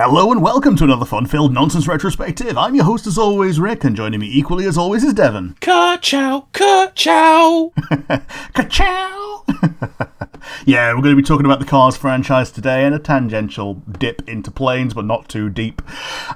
Hello and welcome to another fun-filled nonsense retrospective. I'm your host as always, Rick, and joining me equally as always is Devon. Ka-chow, ka-chow. Ka-chow! Yeah, we're going to be talking about the Cars franchise today and a tangential dip into planes, but not too deep.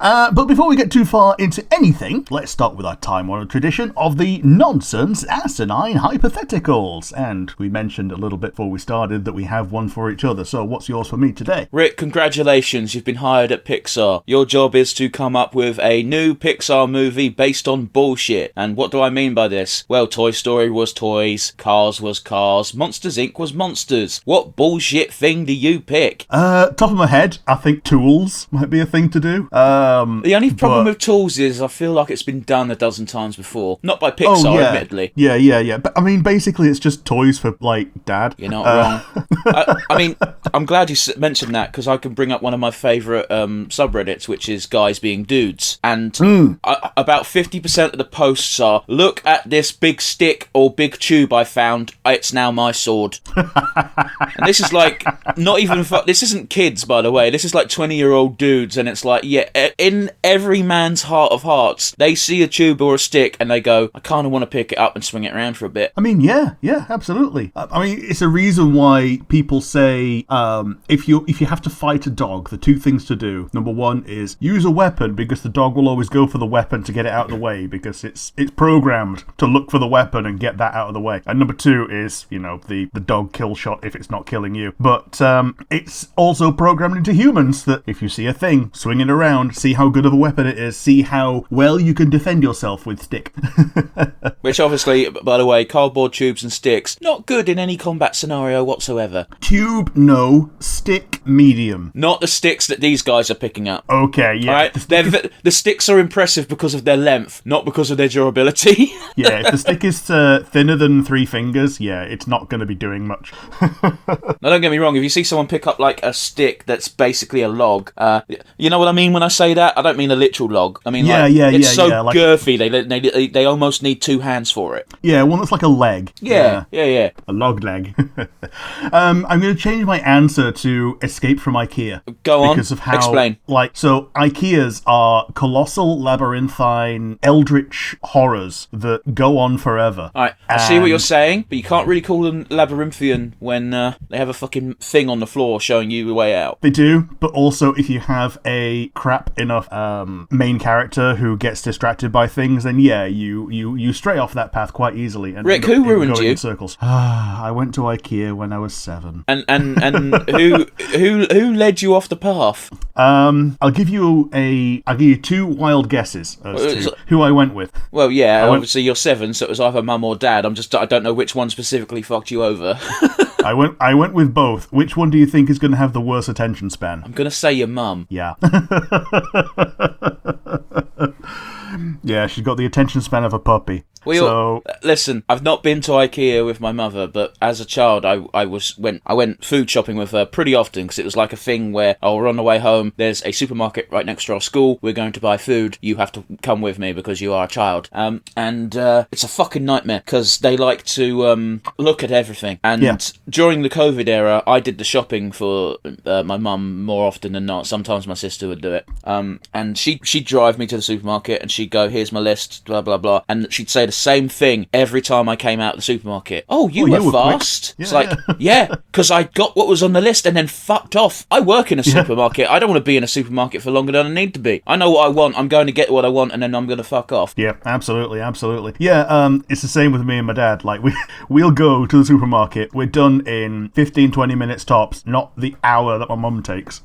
But before we get too far into anything, let's start with our time-honored tradition of the nonsense asinine hypotheticals. And we mentioned a little bit before we started that we have one for each other, so what's yours for me today? Rick, congratulations, you've been hired at Pixar. Your job is to come up with a new Pixar movie based on bullshit. And what do I mean by this? Well, Toy Story was toys, Cars was cars, Monsters Inc. was monsters. What bullshit thing do you pick? Top of my head, I think Tools might be a thing to do. The only problem with Tools is I feel like it's been done a dozen times before. Not by Pixar, admittedly. Yeah. But I mean, basically, it's just toys for, like, Dad. You're not wrong. I mean, I'm glad you mentioned that, because I can bring up one of my favourite subreddits, which is guys being dudes. And about 50% of the posts are, look at this big stick or big tube I found, it's now my sword. And this is like, not even, this isn't kids, by the way, this is like 20-year-old dudes, and it's like, yeah, in every man's heart of hearts, they see a tube or a stick, and they go, I kind of want to pick it up and swing it around for a bit. I mean, yeah, absolutely. I mean, it's a reason why people say, if you have to fight a dog, the two things to do, number one is use a weapon, because the dog will always go for the weapon to get it out of the way, because it's programmed to look for the weapon and get that out of the way. And number two is, you know, the dog kill shot if it's not killing you. But it's also programmed into humans that if you see a thing, swing it around, see how good of a weapon it is, see how well you can defend yourself with stick. Which obviously, by the way, cardboard tubes and sticks, not good in any combat scenario whatsoever. Tube, no. Stick, medium. Not the sticks that these guys are picking up. Okay, yeah. Right? The sticks are impressive because of their length, not because of their durability. Yeah, if the stick is thinner than 3 fingers, yeah, it's not going to be doing much. Now, don't get me wrong, if you see someone pick up, like, a stick that's basically a log, you know what I mean when I say that? I don't mean a literal log. I mean, it's so girthy, they almost need 2 hands for it. Yeah, one that's like a leg. Yeah. A log leg. I'm going to change my answer to Escape from IKEA. Go on, because of how, explain. So IKEAs are colossal, labyrinthine, eldritch horrors that go on forever. Alright, I see what you're saying, but you can't really call them labyrinthian when they have a fucking thing on the floor showing you the way out. They do, but also if you have a crap enough main character who gets distracted by things, then yeah, you stray off that path quite easily. And Rick, who ruined you? In circles. I went to IKEA when I was 7. And who led you off the path? I'll give you 2 wild guesses as to who I went with. Well, yeah, obviously you're 7, so it was either mum or dad. I don't know which one specifically fucked you over. I went with both. Which one do you think is going to have the worst attention span? I'm going to say your mum. Yeah. Yeah, she's got the attention span of a puppy. Listen, I've not been to IKEA with my mother, but as a child, I went food shopping with her pretty often, because it was like a thing where, we're on the way home, there's a supermarket right next to our school, we're going to buy food, you have to come with me because you are a child. And it's a fucking nightmare, because they like to look at everything. And during the COVID era, I did the shopping for my mum more often than not. Sometimes my sister would do it. And she'd drive me to the supermarket, and she'd go, here's my list, blah, blah, blah. And she'd say the same thing every time I came out of the supermarket. Oh, you were fast. Yeah, it's like, yeah, because I got what was on the list and then fucked off. I work in a supermarket. I don't want to be in a supermarket for longer than I need to be. I know what I want. I'm going to get what I want, and then I'm going to fuck off. Yeah, absolutely. Yeah, it's the same with me and my dad. Like, we'll go to the supermarket. We're done in 15, 20 minutes tops, not the hour that my mum takes.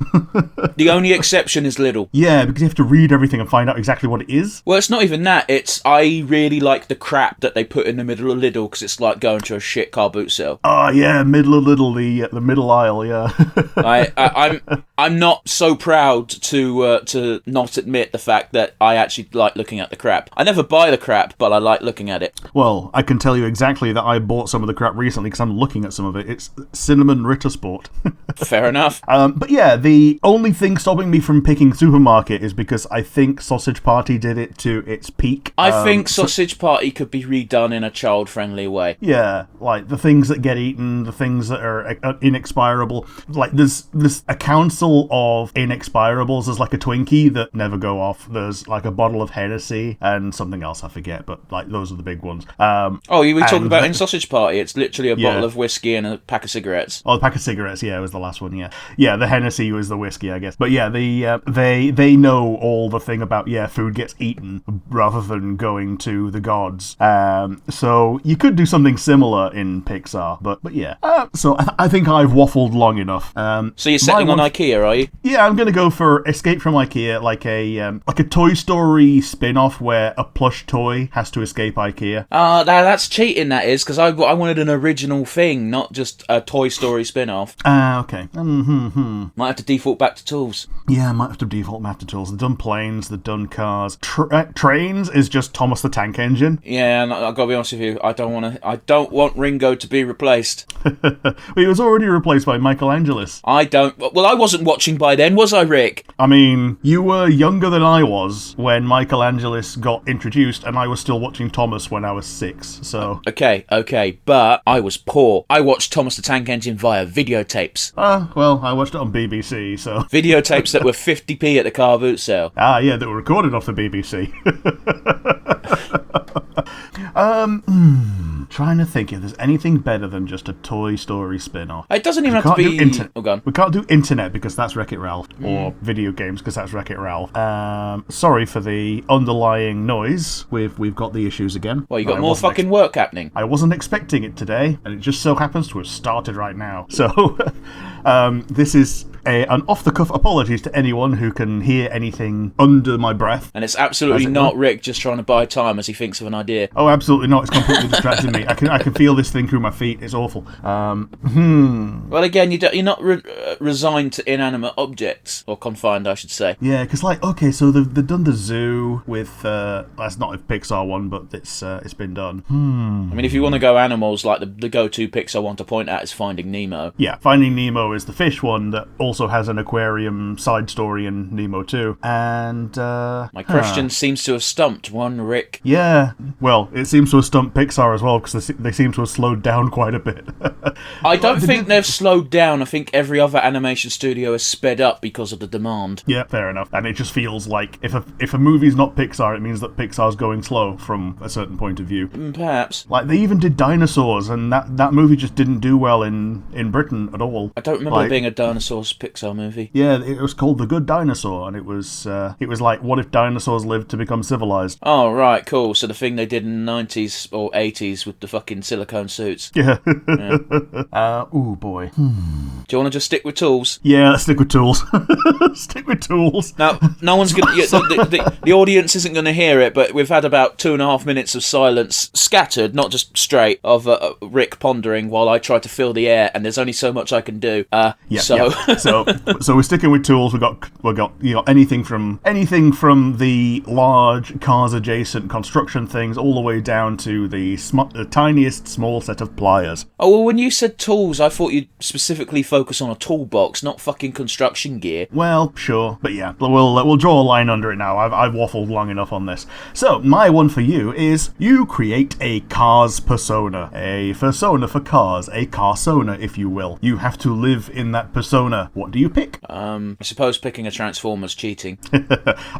The only exception is Lidl. Yeah, because you have to read everything and find out exactly what it is. Well, it's not even that. I really like the crap that they put in the middle of Lidl, because it's like going to a shit car boot sale. Oh yeah, middle of Lidl, the middle aisle. Yeah. I'm not so proud to not admit the fact that I actually like looking at the crap. I never buy the crap, but I like looking at it. Well, I can tell you exactly that I bought some of the crap recently because I'm looking at some of it. It's cinnamon Rittersport. Fair enough. But yeah, the only thing stopping me from picking supermarket is because I think Sausage Party did it to its peak. I think Sausage Party party could be redone in a child-friendly way. Yeah, like the things that get eaten, the things that are inexpirable. Like there's a council of inexpirables. There's like a Twinkie that never go off. There's like a bottle of Hennessy and something else I forget, but like those are the big ones. You were talking about in Sausage Party. It's literally a bottle of whiskey and a pack of cigarettes. Oh, the pack of cigarettes, yeah, was the last one, yeah. Yeah, the Hennessy was the whiskey, I guess. But yeah, they know all the thing about, food gets eaten rather than going to the gods. So you could do something similar in Pixar, but yeah. So I think I've waffled long enough. So you're settling on IKEA, are you? Yeah, I'm gonna go for Escape from IKEA, like a Toy Story spin-off where a plush toy has to escape IKEA. That's cheating, that is, because I wanted an original thing, not just a Toy Story spin-off. Okay. Might have to default back to Tools. Yeah, might have to default back to Tools. They've done planes, they've done cars. Trains is just Thomas the Tank Engine. Yeah, and I've got to be honest with you, I don't want Ringo to be replaced. He was already replaced by Michelangelis. Well, I wasn't watching by then, was I, Rick? I mean, you were younger than I was when Michelangelis got introduced, and I was still watching Thomas when I was 6, so... Okay, but I was poor. I watched Thomas the Tank Engine via videotapes. Well, I watched it on BBC, so... Videotapes that were 50p at the car boot sale. Yeah, that were recorded off the BBC. Trying to think if there's anything better than just a Toy Story spin-off. It doesn't even have to be... We can't do internet because that's Wreck-It Ralph, or video games because that's Wreck-It Ralph. Sorry for the underlying noise. We've got the issues again. Well, you got more fucking work happening. I wasn't expecting it today, and it just so happens to have started right now. So, this is an off-the-cuff apologies to anyone who can hear anything under my breath. And it's absolutely not Rick just trying to buy time as he thinks of an idea. Oh, absolutely not. It's completely distracting me. I can feel this thing through my feet. It's awful. Well, again, you're not resigned to inanimate objects, or confined, I should say. Yeah, because so they've done the zoo with that's not a Pixar one, but it's been done. I mean, if you want to go animals, like the go-to Pixar one to point at is Finding Nemo. Yeah, Finding Nemo is the fish one that also has an aquarium side story in Nemo 2. And my question seems to have stumped one, Rick. Yeah, well, it seems to have stumped Pixar as well, because they seem to have slowed down quite a bit. I don't think they've slowed down. I think every other animation studio has sped up because of the demand. Yeah, fair enough. And it just feels like if a movie's not Pixar, it means that Pixar's going slow from a certain point of view. Perhaps. Like, they even did Dinosaurs, and that movie just didn't do well in Britain at all. I don't remember being a Dinosaurs Pixar movie. Yeah, it was called The Good Dinosaur, and it was like, what if dinosaurs lived to become civilized? Oh, right, cool. So the thing they did in the 90s or 80s with the fucking silicone suits. Yeah. Ooh, boy. Do you want to just stick with Tools? Yeah, let's stick with Tools. Stick with Tools. Now, no one's going to... The audience isn't going to hear it, but we've had about 2.5 minutes of silence, scattered, not just straight, of Rick pondering while I try to fill the air, and there's only so much I can do. So we're sticking with Tools. We got anything from the large cars adjacent construction things all the way down to the tiniest small set of pliers. Oh, well, when you said tools, I thought you'd specifically focus on a toolbox, not fucking construction gear. Well, sure, but yeah, we'll draw a line under it now. I've waffled long enough on this. So my one for you is you create a cars persona, a persona for cars, a carsona, if you will. You have to live in that persona. What do you pick? I suppose picking a Transformer's cheating.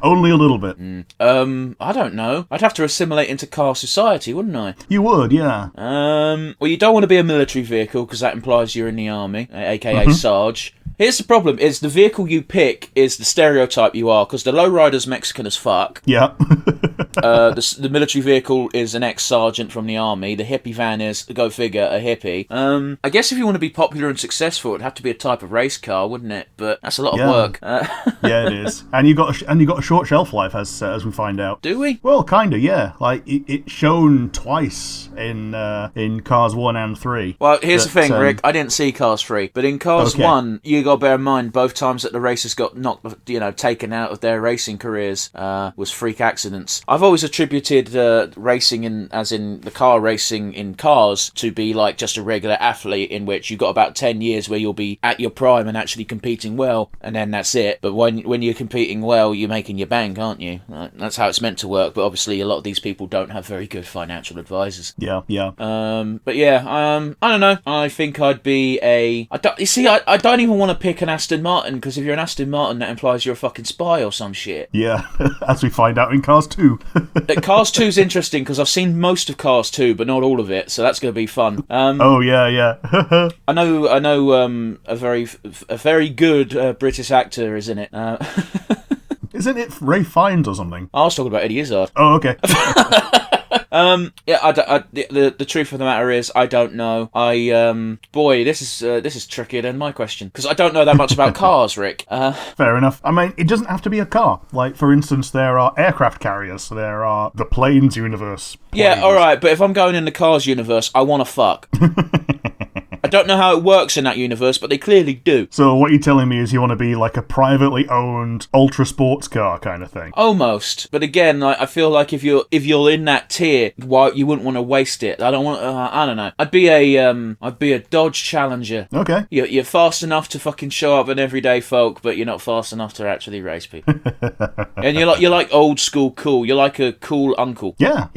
Only a little bit. I don't know. I'd have to assimilate into car society, wouldn't I? You would, yeah. Well, you don't want to be a military vehicle because that implies you're in the army, aka Sarge. Here's the problem, is the vehicle you pick is the stereotype you are, because the lowrider's Mexican as fuck. Yeah. The military vehicle is an ex-sergeant from the army. The hippie van is, go figure, a hippie. I guess if you want to be popular and successful, it'd have to be a type of race car, wouldn't it? But that's a lot of work. Yeah, it is. And you got a short shelf life, as we find out. Do we? Well, kinda, yeah. Like it's shown twice in Cars 1 and 3. Well, here's the thing, Rick. I didn't see Cars 3, but in Cars 1, you got to bear in mind, both times that the racers got taken out of their racing careers was freak accidents. I've always attributed racing, as in the car racing in cars, to be like just a regular athlete, in which you've got about 10 years where you'll be at your prime and actually competing well, and then that's it. But when you're competing well, you're making your bank, aren't you? That's how it's meant to work. But obviously, a lot of these people don't have very good financial advisors. Yeah. But yeah, I don't know. I think I'd be I don't even want to pick an Aston Martin, because if you're an Aston Martin, that implies you're a fucking spy or some shit. Yeah, as we find out in Cars 2. Cars 2's interesting because I've seen most of Cars 2, but not all of it, so that's going to be fun. Oh yeah. I know. A very good British actor is in it. Isn't it Ray Fiennes or something? I was talking about Eddie Izzard. Oh, okay. The truth of the matter is, I don't know. This is trickier than my question, because I don't know that much about cars, Rick. Fair enough. I mean, it doesn't have to be a car. Like, for instance, there are aircraft carriers. There are the planes universe. Yeah, alright, but if I'm going in the cars universe, I want to fuck. I don't know how it works in that universe, but they clearly do. So what you're telling me is you want to be like a privately owned ultra sports car kind of thing? Almost, but again, I feel like if you're in that tier, why you wouldn't want to waste it? I don't want. I don't know. I'd be a Dodge Challenger. Okay. You're fast enough to fucking show up an everyday folk, but you're not fast enough to actually race people. And you're like old school cool. You're like a cool uncle. Yeah.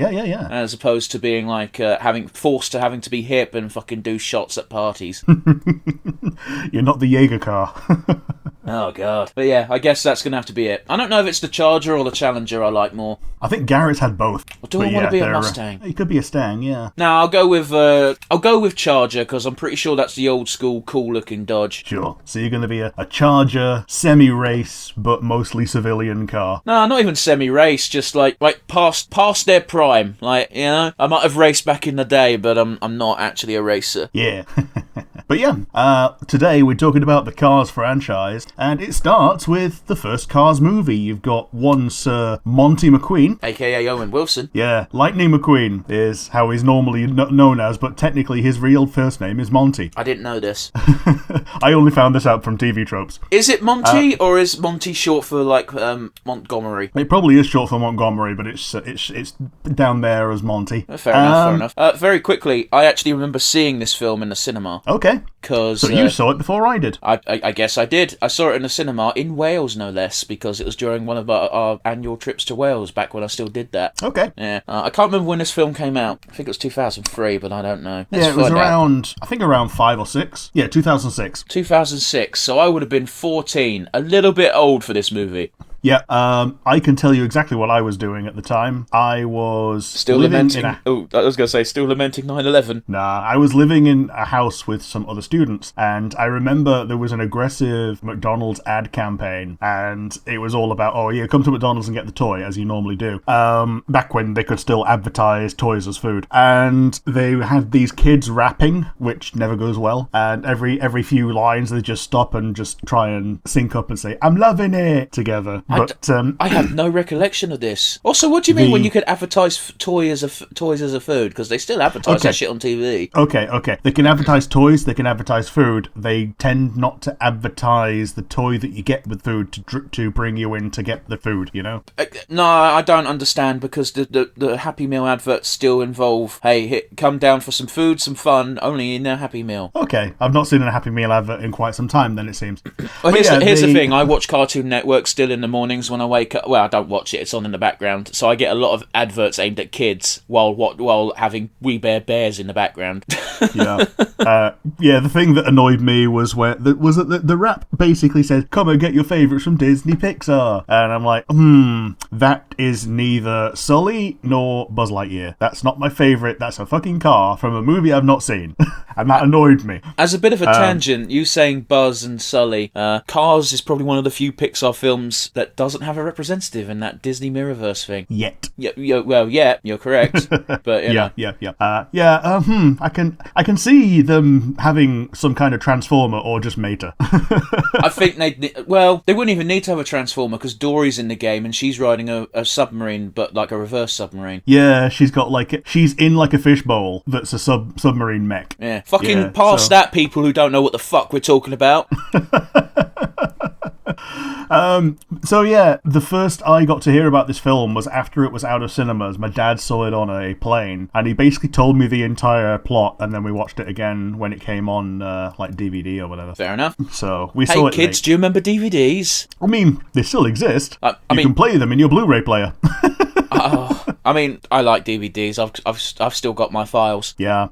As opposed to being like having to be hip and fucking do shots at parties. You're not the Jaeger car. Oh god. But yeah, I guess that's gonna have to be it. I don't know if it's the Charger or the Challenger I like more. I think Garrett's had both. Or do I want to be a Mustang? It could be a Stang, yeah. No, I'll go with Charger, because I'm pretty sure that's the old school cool looking Dodge. Sure. So you're going to be a Charger semi-race but mostly civilian car. No, not even semi-race, just like past their prime. Like, you know, I might have raced back in the day, but I'm not actually a racer. Yeah. But yeah, today we're talking about the Cars franchise, and it starts with the first Cars movie. You've got one Sir Monty McQueen, aka Owen Wilson. Yeah, Lightning McQueen is how he's normally known as, but technically his real first name is Monty. I didn't know this. I only found this out from TV tropes. Is it Monty, or is Monty short for like Montgomery? It probably is short for Montgomery, but it's down there as Monty. Fair enough. Very quickly, I actually remember seeing this film in the cinema. Okay. So you saw it before I did. I guess I did. I saw it in the cinema in Wales, no less, because it was during one of our annual trips to Wales back when I still did that. Okay. Yeah. I can't remember when this film came out. I think it was 2003, but I don't know. It was around 5 or 6. Yeah, 2006. 2006. So I would have been 14. A little bit old for this movie. Yeah, I can tell you exactly what I was doing at the time. I was still lamenting. I was going to say, still lamenting 9/11. Nah, I was living in a house with some other students, and I remember there was an aggressive McDonald's ad campaign, and it was all about, oh yeah, come to McDonald's and get the toy, as you normally do. Back when they could still advertise toys as food, and they had these kids rapping, which never goes well. And every few lines, they just stop and just try and sync up and say, "I'm loving it" together. But I have no recollection of this. Also, what do you mean when you could advertise toys as a food? Because they still advertise that shit on TV. Okay. They can advertise toys, they can advertise food. They tend not to advertise the toy that you get with food to bring you in to get the food, you know? No, I don't understand, because the Happy Meal adverts still involve, hey, come down for some food, some fun, only in a Happy Meal. Okay, I've not seen a Happy Meal advert in quite some time then, it seems. Well, here's the thing. I watch Cartoon Network still in the mornings when I wake up. Well, I don't watch it, it's on in the background, so I get a lot of adverts aimed at kids while having We Bare Bears in the background. The thing that annoyed me was the rap basically says, come and get your favourites from Disney Pixar, and I'm like, that is neither Sully nor Buzz Lightyear. That's not my favourite. That's a fucking car from a movie I've not seen. And that annoyed me. As a bit of a tangent, you saying Buzz and Sully, Cars is probably one of the few Pixar films that that doesn't have a representative in that Disney Mirrorverse thing. Yet. Yeah, you're correct. But you know. I can see them having some kind of Transformer or just Mater. I think they wouldn't even need to have a Transformer because Dory's in the game and she's riding a submarine, but like a reverse submarine. Yeah, she's in like a fishbowl that's a submarine mech. Yeah, that, people who don't know what the fuck we're talking about. So yeah, the first I got to hear about this film was after it was out of cinemas. My dad saw it on a plane, and he basically told me the entire plot, and then we watched it again when it came on like DVD or whatever. Fair enough. So we saw it. Hey kids, do you remember DVDs? I mean, they still exist. You can play them in your Blu-ray player. I mean, I like DVDs. I've still got my files. Yeah.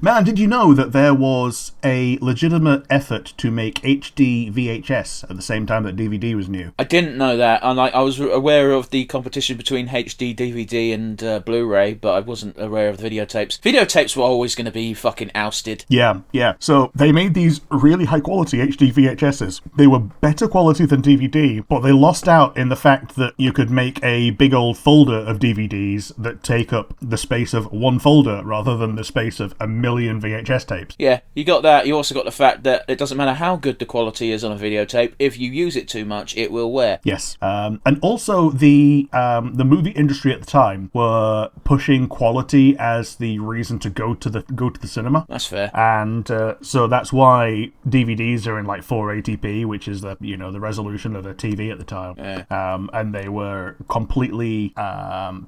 Man, did you know that there was a legitimate effort to make HD VHS at the same time that DVD was new? I didn't know that, and I was aware of the competition between HD DVD and Blu-ray, but I wasn't aware of the videotapes. Videotapes were always going to be fucking ousted. Yeah. So they made these really high-quality HD VHSs. They were better quality than DVD, but they lost out in the fact that you could make a big old folder of DVDs that take up the space of one folder rather than the space of a million VHS tapes. Yeah, you got that. You also got the fact that it doesn't matter how good the quality is on a videotape. If you use it too much, it will wear. Yes. And also the movie industry at the time were pushing quality as the reason to go to the cinema. That's fair. And so that's why DVDs are in like 480p, which is the resolution of the TV at the time. Yeah. And they were completely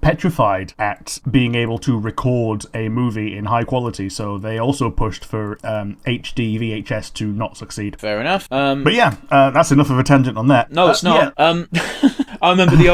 petrified at being able to record a movie in high quality, so they also pushed for HD VHS to not succeed. Fair enough. But yeah, that's enough of a tangent on that. No, it's not. Yeah. I remember the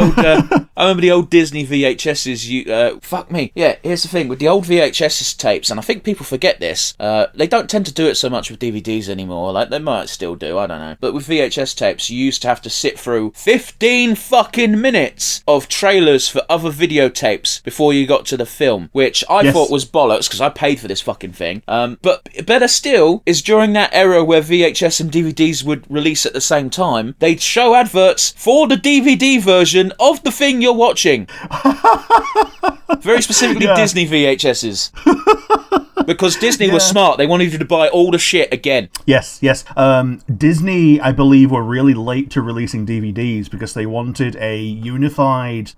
old Disney VHSs. Fuck me. Yeah, here's the thing with the old VHS tapes, and I think people forget this. They don't tend to do it so much with DVDs anymore. Like they might still do. I don't know. But with VHS tapes, you used to have to sit through 15 fucking minutes of trailers for other videotapes before you got to the film, which I thought was bollocks because I paid for this fucking thing. But better still is during that era where VHS and DVDs would release at the same time, they'd show adverts for the DVD version of the thing you're watching. Very specifically Disney VHSs. Because Disney was smart. They wanted you to buy all the shit again. Yes. Disney, I believe, were really late to releasing DVDs because they wanted a unified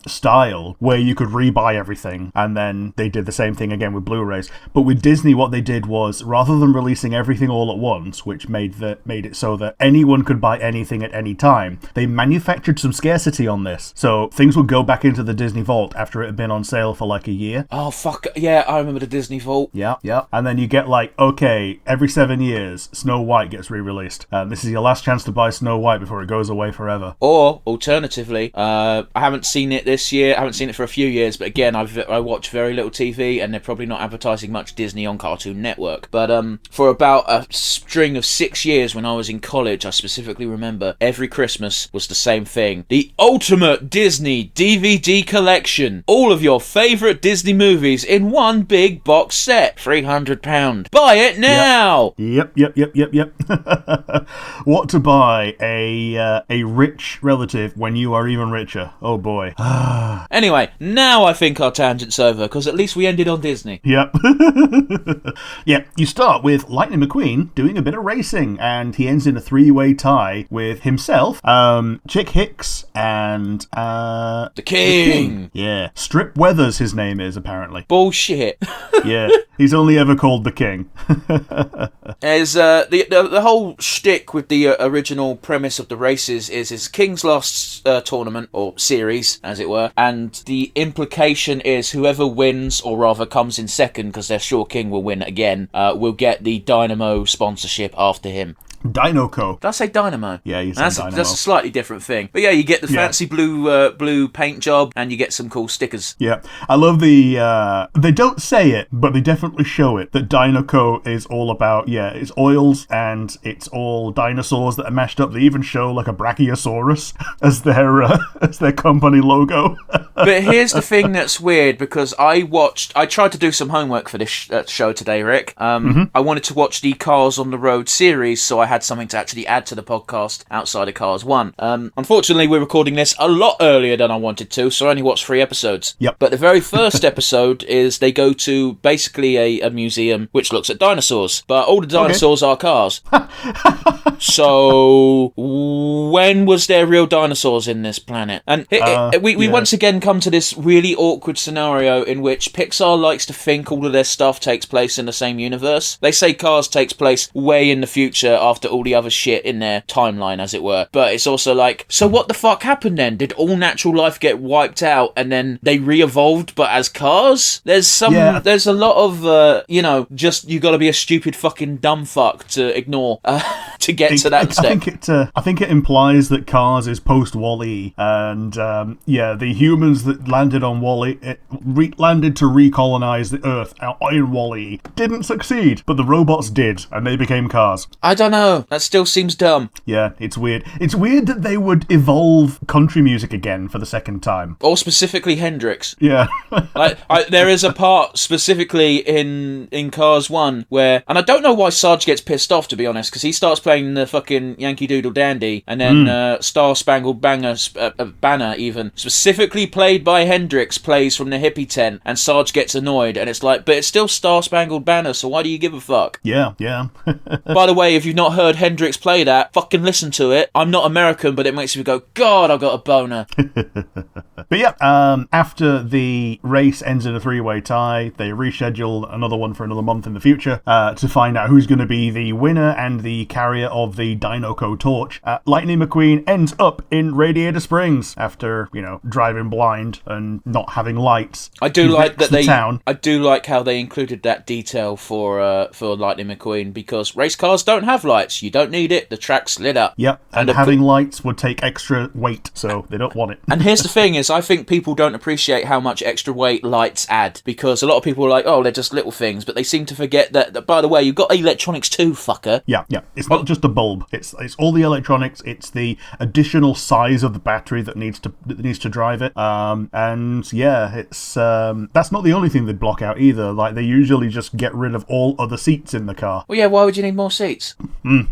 style where you could rebuy everything, and then they did the same thing again with Blu-rays. But with Disney, what they did was, rather than releasing everything all at once, which made it so that anyone could buy anything at any time, they manufactured some scarcity on this. So things would go back into the Disney vault after it had been on sale for like a year. Oh, fuck. Yeah, I remember the Disney vault. Yeah. And then you get like, okay, every 7 years, Snow White gets re-released. This is your last chance to buy Snow White before it goes away forever. Or, alternatively, I haven't seen it this year. I haven't seen it for a few years, but again, I watch very little TV, and they're probably not advertising much Disney on Cartoon Network. But for about a string of 6 years when I was in college, I specifically remember every Christmas was the same thing. The ultimate Disney DVD collection. All of your favourite Disney movies in one big box set. £300. Buy it now! Yep. What to buy a rich relative when you are even richer? Oh boy. Anyway, now I think our tangent's over, because at least we ended on Disney. Yep. Yeah, you start with Lightning McQueen doing a bit of racing, and he ends in a 3-way tie with himself, Chick Hicks, and the King. Yeah. Strip Weathers, his name is, apparently. Bullshit. Yeah, he's only ever called the King. As the whole shtick with the original premise of the races is King's Lost tournament, or series, as it were, and the implication is whoever wins, or rather comes in second, because they're sure King will win again, will get the Dynamo sponsorship after him. Dinoco. Did I say Dynamo? Yeah, you said Dynamo. Dynamo. That's a slightly different thing. But yeah, you get the fancy blue paint job, and you get some cool stickers. Yeah, I love the, they don't say it, but they definitely show it, that Dinoco is all about, it's oils, and it's all dinosaurs that are mashed up. They even show like a Brachiosaurus as their company logo. But here's the thing that's weird, because I tried to do some homework for this show today, Rick. I wanted to watch the Cars on the Road series, so I had had something to actually add to the podcast outside of Cars 1. Unfortunately, we're recording this a lot earlier than I wanted to, so I only watched 3 episodes. Yep. But the very first episode is they go to basically a museum which looks at dinosaurs, but all the dinosaurs are cars. So when was there real dinosaurs in this planet? And we once again come to this really awkward scenario in which Pixar likes to think all of their stuff takes place in the same universe. They say Cars takes place way in the future after all the other shit in their timeline, as it were. But it's also like, so what the fuck happened then? Did all natural life get wiped out and then they re-evolved but as cars? There's a lot of, just you gotta be a stupid fucking dumb fuck to ignore to get to that step. I think it implies that Cars is post-Wall-E, and the humans that landed on Wall-E, landed to recolonize the Earth in Wall-E, didn't succeed, but the robots did, and they became cars. I don't know. That still seems dumb. Yeah, it's weird. It's weird that they would evolve country music again for the second time. Or specifically Hendrix. Yeah. There is a part specifically in Cars 1 where, and I don't know why Sarge gets pissed off, to be honest, because he starts playing the fucking Yankee Doodle Dandy, and then Star Spangled Banner, even specifically played by Hendrix, plays from the hippie tent, and Sarge gets annoyed, and it's like, but it's still Star Spangled Banner, so why do you give a fuck? Yeah. By the way, if you've not heard Hendrix play that, fucking listen to it. I'm not American, but it makes me go, God, I've got a boner. But yeah, after the race ends in a 3-way tie, they reschedule another one for another month in the future to find out who's going to be the winner and the carrier of the Dinoco torch. Lightning McQueen ends up in Radiator Springs after, driving blind and not having lights. I do like that town. I do like how they included that detail for Lightning McQueen, because race cars don't have lights. You don't need it. The track's lit up. Yep, and having lights would take extra weight, so they don't want it. And here's the thing is, I think people don't appreciate how much extra weight lights add, because a lot of people are like, oh, they're just little things, but they seem to forget that by the way, you've got electronics too, fucker. Yeah. It's not just a bulb. It's all the electronics. It's the additional size of the battery that needs to drive it. It's that's not the only thing they block out either. Like, they usually just get rid of all other seats in the car. Well, yeah, why would you need more seats?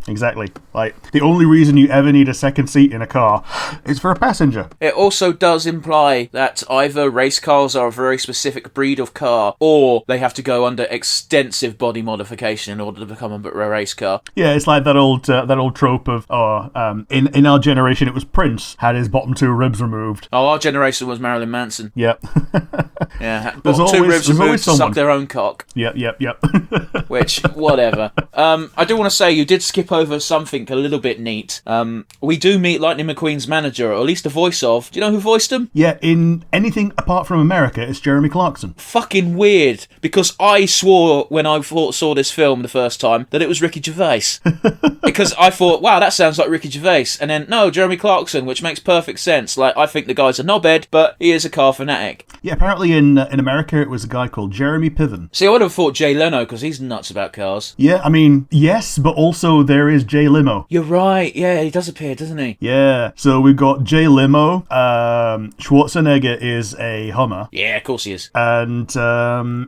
Exactly. Like, the only reason you ever need a second seat in a car is for a passenger. It also does imply that either race cars are a very specific breed of car, or they have to go under extensive body modification in order to become a race car. Yeah, it's like that old trope of, in our generation it was Prince had his bottom 2 ribs removed. Oh, our generation was Marilyn Manson. Yep. Yeah, bottom 2 ribs removed to suck their own cock. Yep. Which, whatever. I do want to say, you did skip over something a little bit neat. We do meet Lightning McQueen's manager, or at least the voice of. Do you know who voiced him? Yeah, in anything apart from America, it's Jeremy Clarkson. Fucking weird, because I swore when I saw this film the first time that it was Ricky Gervais. Because I thought, wow, that sounds like Ricky Gervais. And then, no, Jeremy Clarkson, which makes perfect sense. Like, I think the guy's a knobhead, but he is a car fanatic. Yeah, apparently in America it was a guy called Jeremy Piven. See, I would have thought Jay Leno, because he's nuts about cars. Yeah, I mean, yes, but also there is Jay Limo. You're right, yeah, he does appear, doesn't he? Yeah, so we've got Jay Limo, Schwarzenegger is a Hummer. Yeah, of course he is. And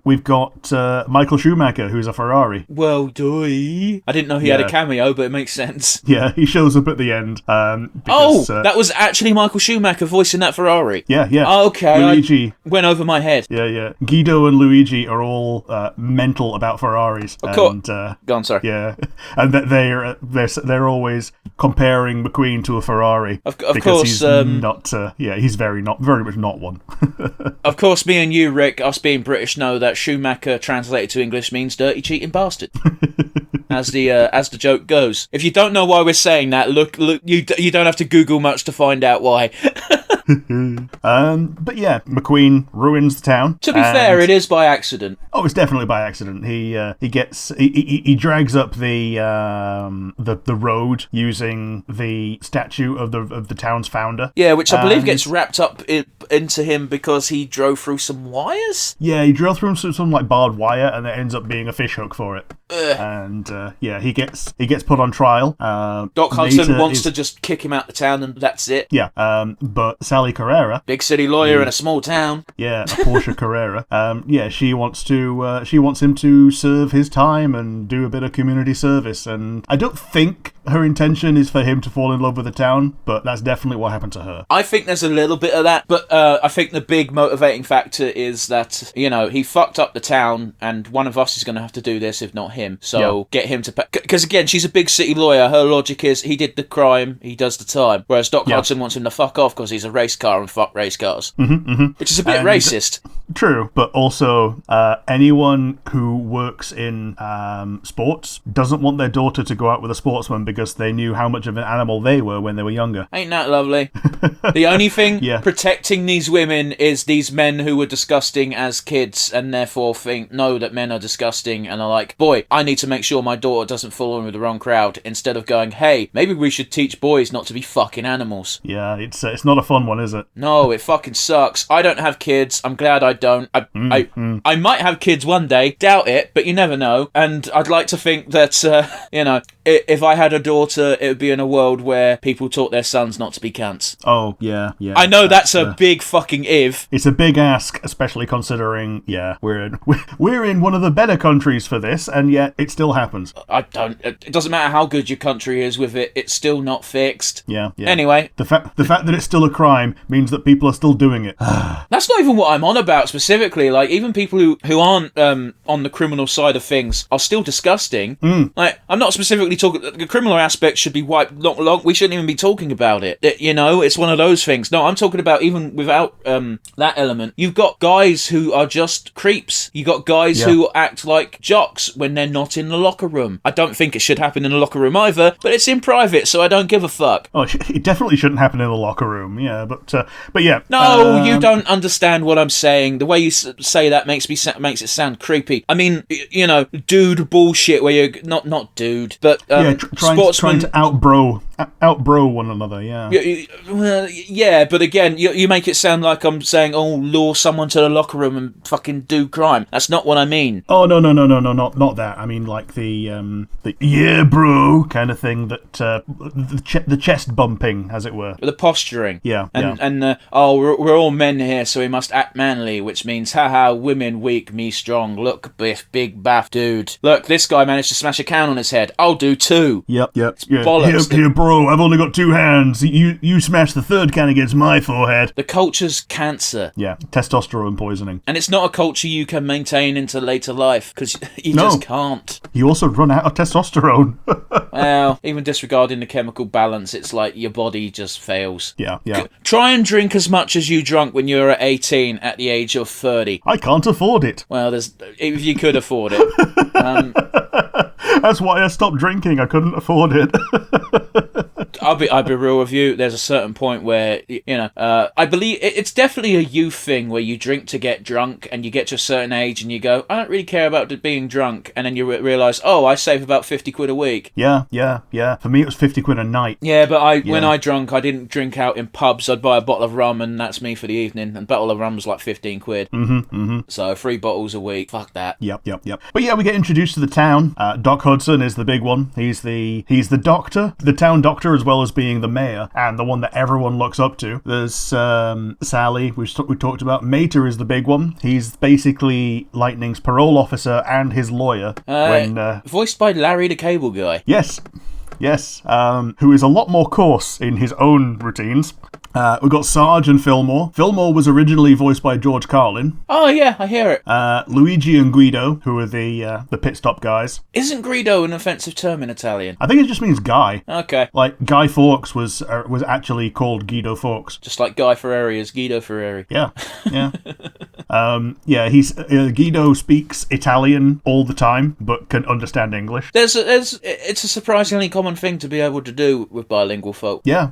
we've got Michael Schumacher, who's a Ferrari. Well, I didn't know he had a cameo, but it makes sense. Yeah, he shows up at the end. Because, that was actually Michael Schumacher voicing that Ferrari. Yeah. Oh, okay, Luigi. Went over my head. Yeah. Guido and Luigi are all mental about Ferraris. Of course. Go on, sorry. Yeah, and that they're always comparing McQueen to a Ferrari. Of because course, he's not. He's very much not one. Of course, me and you, Rick, us being British, know that Schumacher translated to English means dirty, cheating bastard. As the joke goes. If you don't know why we're saying that, look, you don't have to Google much to find out why. But yeah, McQueen ruins the town. To be fair, it is by accident. Oh, it's definitely by accident. He drags up the road using the statue of the town's founder. Yeah, which I believe gets wrapped up into him because he drove through some wires. Yeah, he drove through some like barbed wire, and it ends up being a fishhook for it. And he gets put on trial. Doc Hudson wants to just kick him out the town, and that's it. Yeah, but Sally Carrera, big city lawyer in a small town. Yeah, a Portia Carrera. She wants him to serve his time and do a bit of community service. And I don't think her intention is for him to fall in love with the town, but that's definitely what happened to her. I think there's a little bit of that, but I think the big motivating factor is that, he fucked up the town, and one of us is going to have to do this, if not him. So get him to pay. Because again, she's a big city lawyer. Her logic is he did the crime, he does the time. Whereas Doc Hudson wants him to fuck off because he's a race car and fuck race cars. Which is a bit racist. True, but also anyone who works in sports doesn't want their daughter to go out with a sportsman because they knew how much of an animal they were when they were younger. Ain't that lovely? The only thing protecting these women is these men who were disgusting as kids and therefore know that men are disgusting and are like, boy, I need to make sure my daughter doesn't fall in with the wrong crowd, instead of going, hey, maybe we should teach boys not to be fucking animals. Yeah, it's not a fun one, is it? No, it fucking sucks. I don't have kids. I'm glad I don't. I might have kids one day. Doubt it, but you never know. And I'd like to think that, if I had a daughter, it would be in a world where people taught their sons not to be cunts. Oh, yeah. I know that's a big fucking if. It's a big ask, especially considering, we're in one of the better countries for this, and yet it still happens. It doesn't matter how good your country is with it, it's still not fixed. Yeah. Anyway. The fact that it's still a crime means that people are still doing it. That's not even what I'm on about specifically. Like, even people who aren't on the criminal side of things are still disgusting. Like, I'm not specifically talking... The criminal aspect should be wiped long. We shouldn't even be talking about it. It's one of those things. No, I'm talking about even without that element. You've got guys who are just creeps. You got guys who act like jocks when they're not in the locker room. I don't think it should happen in the locker room either, but it's in private, so I don't give a fuck. Oh, it definitely shouldn't happen in the locker room. Yeah, but yeah. No, you don't understand what I'm saying. The way you say that makes it sound creepy. I mean, dude bullshit where you're not dude, but trying to outbro one another. Yeah, but again, you make it sound like I'm saying, lure someone to the locker room and fucking do crime. That's not what I mean. Oh no, not that. I mean like the yeah bro kind of thing, that the chest bumping, as it were. The posturing. Yeah. We're all men here, so we must act manly, which means, haha, women weak, me strong. Look, biff, big baff dude. Look, this guy managed to smash a can on his head. I'll do two. Yep. Bollocks. Here, bro, I've only got two hands. You smash the third can against my forehead. The culture's cancer. Yeah, testosterone poisoning. And it's not a culture you can maintain into later life, because you just can't. You also run out of testosterone. Well, even disregarding the chemical balance, it's like your body just fails. Yeah. Try and drink as much as you drunk when you were at 18 at the age of 30. I can't afford it. Well, if you could afford it. That's why I stopped drinking. I couldn't afford it. I'll be real with you. There's a certain point where, I believe it's definitely a youth thing where you drink to get drunk, and you get to a certain age and you go, I don't really care about being drunk, and then you realise, I save about 50 quid a week. Yeah. For me, it was 50 quid a night. Yeah, but when I drunk, I didn't drink out in pubs. I'd buy a bottle of rum, and that's me for the evening. And a bottle of rum was like 15 quid. So 3 bottles a week. Fuck that. Yep. But yeah, we get introduced to the town. Doc Hudson is the big one. He's the doctor, the town doctor, as well as being the mayor, and the one that everyone looks up to. There's Sally, which we talked about. Mater is the big one. He's basically Lightning's parole officer and his lawyer. Voiced by Larry the Cable Guy. Yes. Who is a lot more coarse in his own routines. We've got Sarge and Fillmore. Fillmore was originally voiced by George Carlin. Oh, yeah, I hear it. Luigi and Guido, who are the pit stop guys. Isn't Guido an offensive term in Italian? I think it just means guy. Okay. Like, Guy Fawkes was actually called Guido Fawkes. Just like Guy Ferrari is Guido Ferrari. Yeah. Guido speaks Italian all the time, but can understand English. It's a surprisingly common thing to be able to do with bilingual folk. Yeah.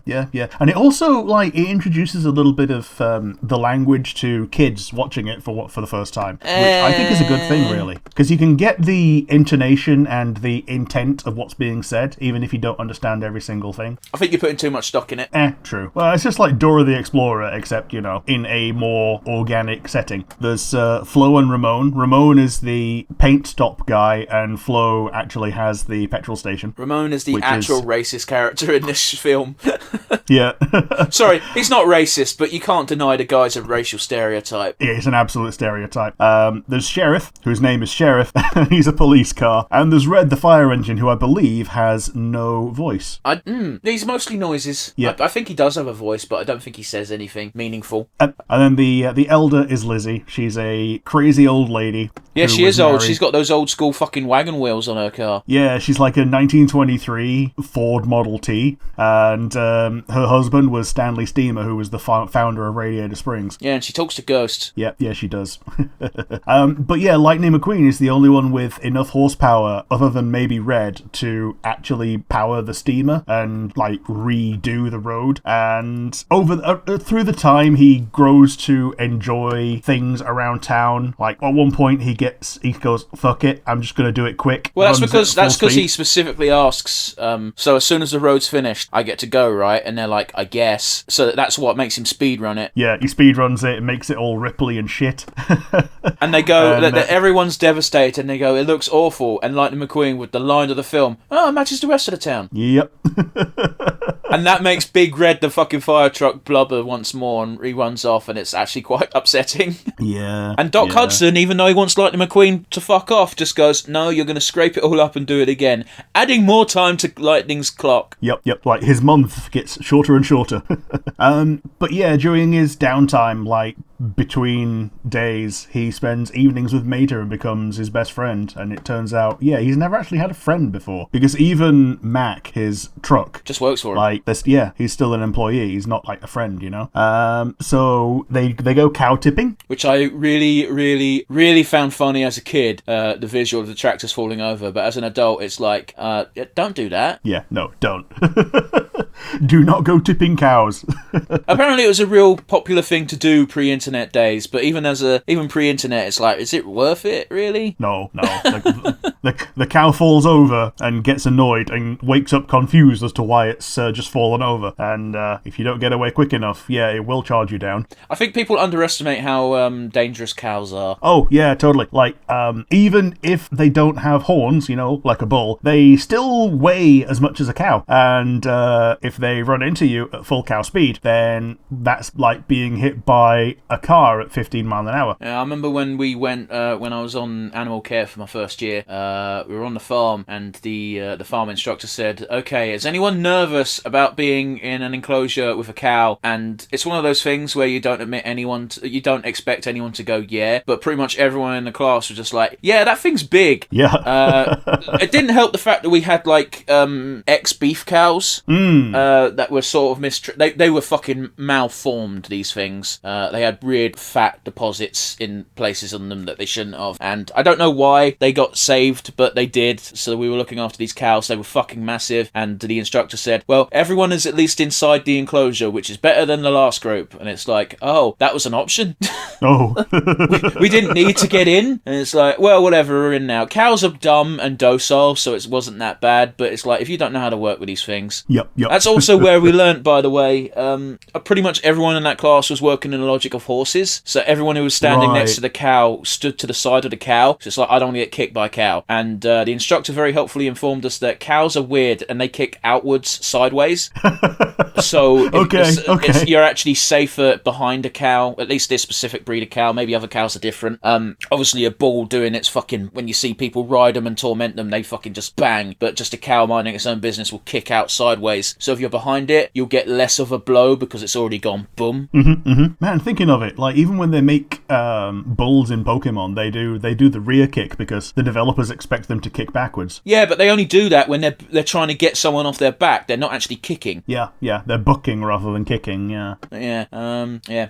And it also, it introduces a little bit of the language to kids watching it for the first time, which I think is a good thing, really, because you can get the intonation and the intent of what's being said, even if you don't understand every single thing. I think you're putting too much stock in it. True. Well, it's just like Dora the Explorer, except, in a more organic setting. actually. There's Flo and Ramon. Ramon is the paint stop guy, and Flo actually has the petrol station. Ramon is the actual racist character in this film. Yeah. Sorry, he's not racist, but you can't deny the guy's a racial stereotype. Yeah, he's an absolute stereotype. There's Sheriff, whose name is Sheriff, and he's a police car. And there's Red, the fire engine, who I believe has no voice. These mostly noises. Yeah. I think he does have a voice, but I don't think he says anything meaningful. And then the elder is Lizzie. She's a crazy old lady. Yeah, she is old. She's got those old school fucking wagon wheels on her car. Yeah, she's like a 1923 Ford Model T, and her husband was Stanley Steamer, who was the founder of Radiator Springs. Yeah, and she talks to ghosts. Yeah, she does. But yeah, Lightning McQueen is the only one with enough horsepower, other than maybe Red, to actually power the steamer and like redo the road. And through the time, he grows to enjoy things around town. Like at one point, he goes, "Fuck it, I'm just gonna do it quick." Well, that's because he specifically asks. So as soon as the road's finished, I get to go, right? And they're like, "I guess." So that's what makes him speed run it. Yeah, he speed runs it and makes it all ripply and shit. And they go, everyone's devastated, and they go, "It looks awful." And Lightning McQueen with the line of the film, "Oh, it matches the rest of the town." Yep. And that makes Big Red, the fucking fire truck, blubber once more, and he runs off, and it's actually quite upsetting. Yeah. And Doc Hudson, even though he wants Lightning McQueen to fuck off, just goes, "No, you're going to scrape it all up and do it again," adding more time to Lightning's clock. Yep. Like his month gets shorter and shorter. But yeah, during his downtime, like between days, he spends evenings with Mater and becomes his best friend. And it turns out, he's never actually had a friend before, because even Mac, his truck, just works for him. Like this, he's still an employee. He's not like a friend, you know. So they go cow tipping, which I really, really, really found funny as a kid. The visual of the tractors falling over, but as an adult, it's like, don't do that. Yeah, no, don't. Do not go tipping cows. Apparently, it was a real popular thing to do pre-internet days, but even pre-internet, it's like, is it worth it, really? No. The cow falls over and gets annoyed and wakes up confused as to why it's just fallen over. And if you don't get away quick enough, it will charge you down. I think people underestimate how dangerous cows are. Oh, yeah, totally. Like, even if they don't have horns, like a bull, they still weigh as much as a cow. And if they run into you at full cow speed, then that's like being hit by a car at 15 miles an hour. Yeah, I remember when we went, when I was on animal care for my first year, we were on the farm, and the farm instructor said, "Okay, is anyone nervous about being in an enclosure with a cow?" And it's one of those things where you don't you don't expect anyone to go, "Yeah," but pretty much everyone in the class was just like, "Yeah, that thing's big." Yeah. It didn't help the fact that we had like ex-beef cows that were sort of they were fucking malformed, these things. They had weird fat deposits in places on them that they shouldn't have, and I don't know why they got saved, but they did. So we were looking after these cows. They were fucking massive, and the instructor said, "Well, everyone is at least inside the enclosure, which is better than the last group." And it's like, oh, that was an option. Oh. we didn't need to get in. And it's like, well, whatever, we're in now. Cows are dumb and docile, so it wasn't that bad, but it's like, if you don't know how to work with these things. Yep. That's also where we learnt, by the way, pretty much everyone in that class was working in the logic of horses. So everyone who was standing next to the cow stood to the side of the cow. So it's like, I don't want to get kicked by a cow. And the instructor very helpfully informed us that cows are weird and they kick outwards, sideways. So you're actually safer behind a cow, at least this specific breed of cow. Maybe other cows are different. Obviously a bull doing its fucking, when you see people ride them and torment them, they fucking just bang. But just a cow minding its own business will kick out sideways. So if you're behind it, you'll get less of a blow because it's already gone boom. Man, thinking of it, like even when they make bulls in Pokemon, they do the rear kick because the developers expect them to kick backwards. Yeah, but they only do that when they're trying to get someone off their back. They're not actually kicking. Yeah, they're bucking rather than kicking. Yeah.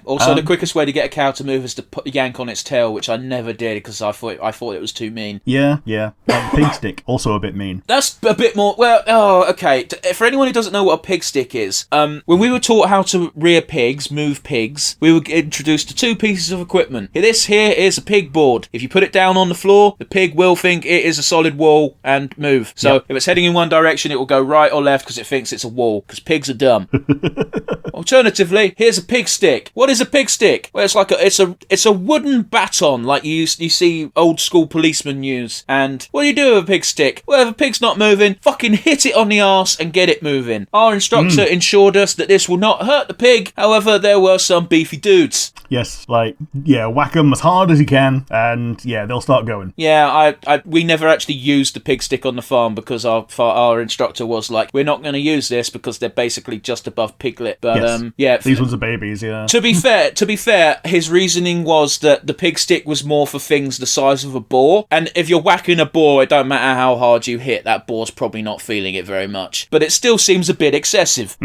Also, the quickest way to get a cow to move is to yank on its tail, which I never did because I thought it was too mean. Yeah. Pig stick, also a bit mean. That's a bit more. Well, okay. For anyone who doesn't know what what a pig stick is. When we were taught how to rear pigs, move pigs, we were introduced to two pieces of equipment. This here is a pig board. If you put it down on the floor, the pig will think it is a solid wall and move. So if it's heading in one direction, it will go right or left because it thinks it's a wall, because pigs are dumb. Alternatively, here's a pig stick. What is a pig stick? Well, it's like it's a wooden baton like you see old school policemen use. And what do you do with a pig stick? Well, if a pig's not moving, fucking hit it on the arse and get it moving. Our instructor ensured us that this will not hurt the pig. However, there were some beefy dudes. Yes, whack them as hard as you can, and they'll start going. Yeah, we never actually used the pig stick on the farm because our instructor was like, we're not going to use this because they're basically just above piglet. But these ones are babies. Yeah. To be fair, his reasoning was that the pig stick was more for things the size of a boar, and if you're whacking a boar, it don't matter how hard you hit, that boar's probably not feeling it very much. But it still seems a bit excessive.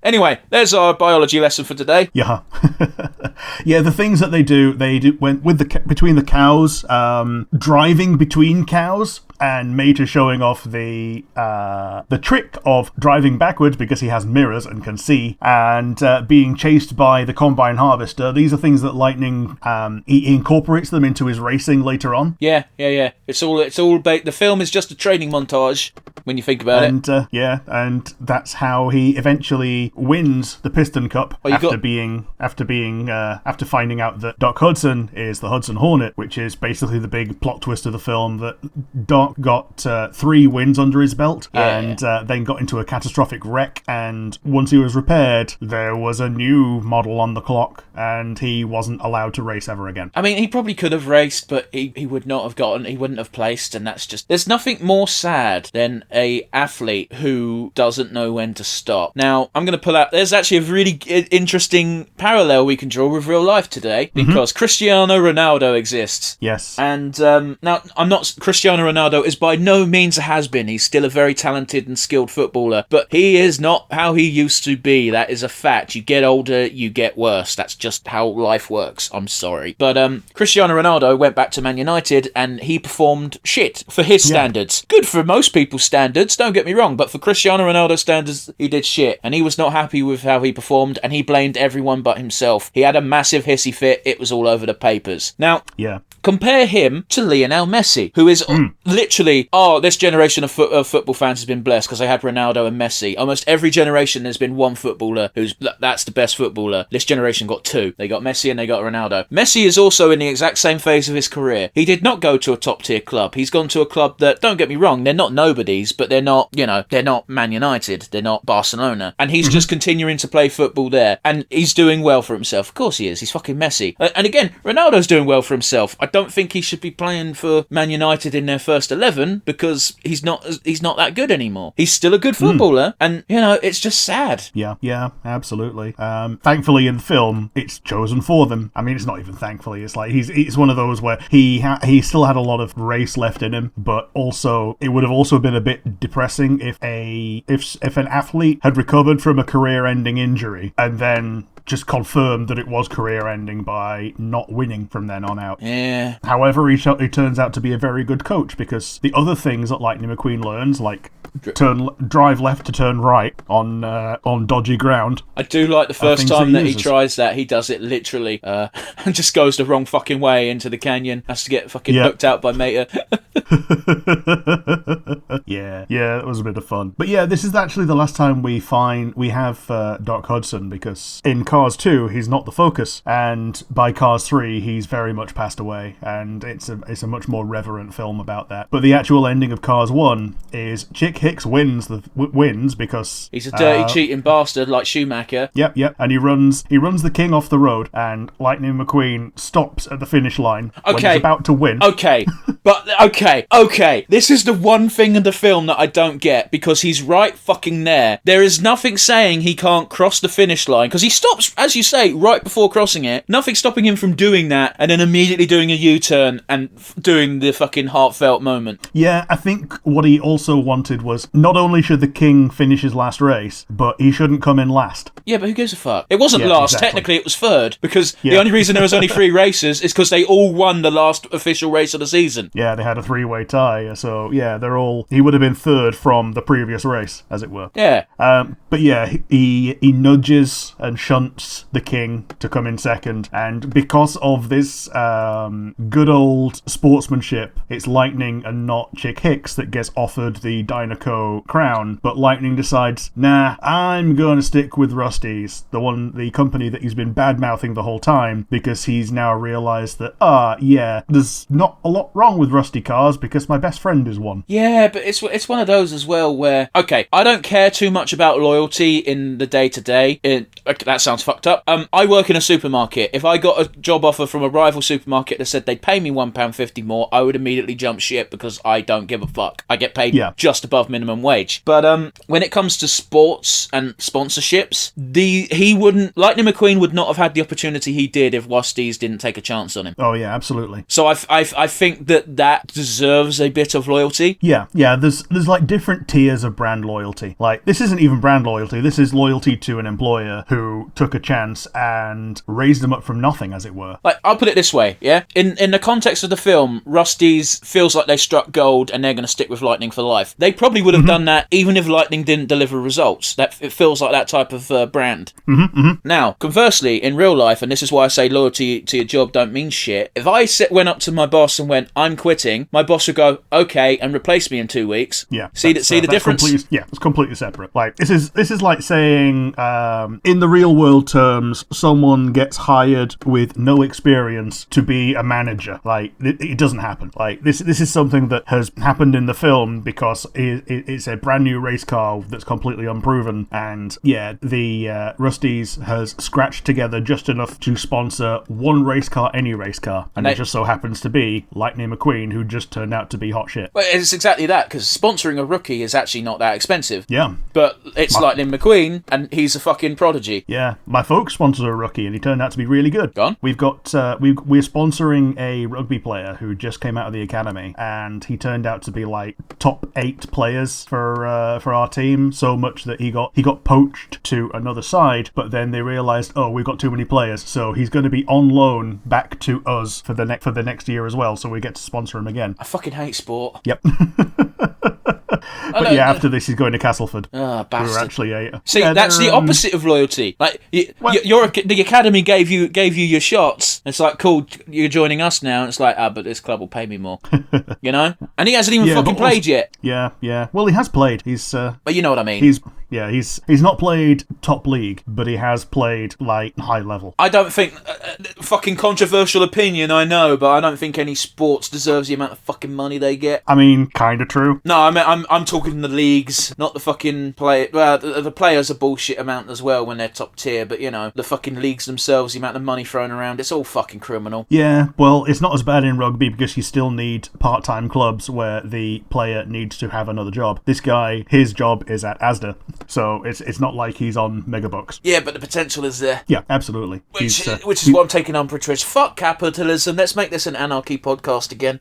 Anyway, there's our biology lesson for today. Yeah. Yeah, the things that they do between the cows, driving between cows, and Mater showing off the trick of driving backwards because he has mirrors and can see, and being chased by the combine harvester. These are things that Lightning he incorporates them into his racing later on. Yeah. It's all the film is just a training montage when you think about it. And that's how he eventually wins the Piston Cup after finding out that Doc Hudson is the Hudson Hornet, which is basically the big plot twist of the film, that Doc got 3 wins under his belt and then got into a catastrophic wreck, and once he was repaired, there was a new model on the clock and he wasn't allowed to race ever again. I mean, he probably could have raced, but he wouldn't have placed, and that's just, there's nothing more sad than a athlete who doesn't know when to stop. Now, I'm going to pull out, there's actually a really interesting parallel we can draw with real life today, because Cristiano Ronaldo exists. Yes. And now, Cristiano Ronaldo is by no means a has-been. He's still a very talented and skilled footballer, but he is not how he used to be. That is a fact. You get older, you get worse. That's just how life works. I'm sorry. But Cristiano Ronaldo went back to Man United and he performed shit for his standards. Good for most people's standards, don't get me wrong, but for Cristiano Ronaldo's standards, he did shit. And he was not happy with how he performed, and he blamed everyone but himself. He had a massive hissy fit. It was all over the papers. Now, compare him to Lionel Messi, who is literally, this generation of football fans has been blessed because they had Ronaldo and Messi. Almost every generation there's been one footballer that's the best footballer. This generation got 2. They got Messi and they got Ronaldo. Messi is also in the exact same phase of his career. He did not go to a top tier club. He's gone to a club that, don't get me wrong, they're not nobodies, but they're not Man United. They're not Barcelona. And he's just continuing to play football there. And he's doing well for himself. Of course he is. He's fucking Messi. And again, Ronaldo's doing well for himself. I don't think he should be playing for Man United in their first 11 because he's not that good anymore. He's still a good footballer, and it's just sad. Yeah, absolutely. Thankfully, in the film, it's chosen for them. I mean, it's not even thankfully. It's like it's one of those where he still had a lot of race left in him, but also it would have also been a bit depressing if an athlete had recovered from a career-ending injury and then just confirmed that it was career-ending by not winning from then on out. Yeah. However, he turns out to be a very good coach, because the other things that Lightning McQueen learns, like drive left to turn right on dodgy ground. I do like the first time that he tries that, he does it literally and just goes the wrong fucking way into the canyon. Has to get fucking hooked out by Mater. Yeah, that was a bit of fun. But yeah, this is actually the last time we have Doc Hudson, because in Cars 2 he's not the focus, and by Cars 3 he's very much passed away, and it's a much more reverent film about that. But the actual ending of Cars 1 is Chick Hicks wins because he's a dirty cheating bastard like Schumacher. Yep, and he runs the king off the road, and Lightning McQueen stops at the finish line when he's about to win. Okay, this is the one thing in the film that I don't get, because he's right fucking there. There is nothing saying he can't cross the finish line, because he stops, as you say, right before crossing it. Nothing stopping him from doing that and then immediately doing a U-turn and doing the fucking heartfelt moment. Yeah, I think what he also wanted was not only should the king finish his last race, but he shouldn't come in last. Yeah, but who gives a fuck? It wasn't last. Exactly. Technically, it was third, because the only reason there was only 3 races is because they all won the last official race of the season. Yeah, they had a 3-way three-way tie. So yeah, he would have been third from the previous race, as it were. Yeah. But yeah, he nudges and shunts the king to come in second, and because of this good old sportsmanship, it's Lightning and not Chick Hicks that gets offered the Dynaco crown, but Lightning decides, nah, I'm going to stick with Rusty's, the company that he's been bad-mouthing the whole time, because he's now realised that, yeah, there's not a lot wrong with Rusty cars because my best friend is one. Yeah, but it's one of those as well where, okay, I don't care too much about loyalty in the day-to-day. That sounds fucked up. I work in a supermarket. If I got a job offer from a rival supermarket that said they'd pay me £1.50 more, I would immediately jump ship because I don't give a fuck. I get paid just above minimum wage. But when it comes to sports and sponsorships, Lightning McQueen would not have had the opportunity he did if Wusties didn't take a chance on him. Oh yeah, absolutely. So I think that deserves a bit of loyalty. Yeah. There's like different tiers of brand loyalty. Like, this isn't even brand loyalty. This is loyalty to an employer who took a chance and raised them up from nothing, as it were. Like, I'll put it this way, yeah? In the context of the film, Rusty's feels like they struck gold and they're going to stick with Lightning for life. They probably would have done that even if Lightning didn't deliver results. It feels like that type of brand. Now, conversely, in real life, and this is why I say loyalty to your job don't mean shit, if I went up to my boss and went, I'm quitting, my boss would go, okay, and replace me in 2 weeks. Yeah. See the difference? It's completely separate. Like, this is like saying, in the real world terms, someone gets hired with no experience to be a manager. Like, it doesn't happen. Like, this is something that has happened in the film because it's a brand new race car that's completely unproven, and yeah, the Rusty's has scratched together just enough to sponsor one race car, any race car, and it just so happens to be Lightning McQueen, who just turned out to be hot shit. Well, it's exactly that, because sponsoring a rookie is actually not that expensive. Yeah. But it's Lightning McQueen, and he's a fucking prodigy. Yeah. My folks sponsored a rookie, and he turned out to be really good. Go on. We've got we're sponsoring a rugby player who just came out of the academy, and he turned out to be like top 8 players for our team. So much that he got poached to another side, but then they realised, oh, we've got too many players, so he's going to be on loan back to us for the next year as well. So we get to sponsor him again. I fucking hate sport. Yep. But yeah, after this, he's going to Castleford. Ah, bastard. We're actually See, that's the opposite of loyalty. Like, the academy gave you your shots. It's like, cool, you're joining us now. And it's like, but this club will pay me more. You know? And he hasn't even fucking played yet. Yeah. Well, he has played. He's. But you know what I mean. He's not played top league, but he has played like high level. I don't think fucking controversial opinion, I know, but I don't think any sports deserves the amount of fucking money they get. I mean, kind of true. No, I'm talking the leagues, not the fucking play. Well, the players are bullshit amount as well when they're top tier, but you know, the fucking leagues themselves, the amount of money thrown around, it's all fucking criminal. Yeah, well, it's not as bad in rugby because you still need part-time clubs where the player needs to have another job. This guy, his job is at Asda. So it's not like he's on megabucks. Yeah, but the potential is there. Yeah, absolutely. Which is what I'm taking umbrage with. Fuck capitalism. Let's make this an anarchy podcast again.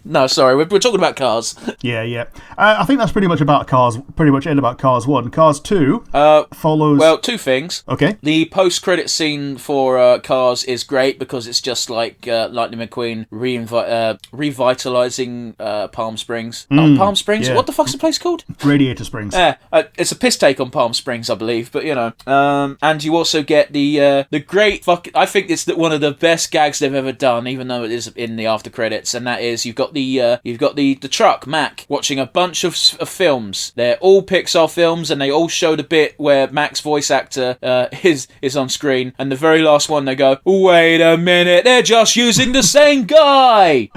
No, sorry, we're talking about Cars. Yeah. I think that's pretty much about Cars. Pretty much it about Cars 1. Cars 2 follows. Well, 2 things. Okay. The post-credit scene for Cars is great because it's just like Lightning McQueen revitalizing Palm Springs. Palm Springs. Yeah. What the fuck's the place called? Radiator Springs. It's a piss take on Palm Springs, I believe. But you know, and you also get the great I think it's one of the best gags they've ever done, even though it is in the after credits, and that is you've got the truck Mac watching a bunch of films. They're all Pixar films, and they all show the bit where Mac's voice actor is on screen. And the very last one, they go, "Wait a minute, they're just using the same guy."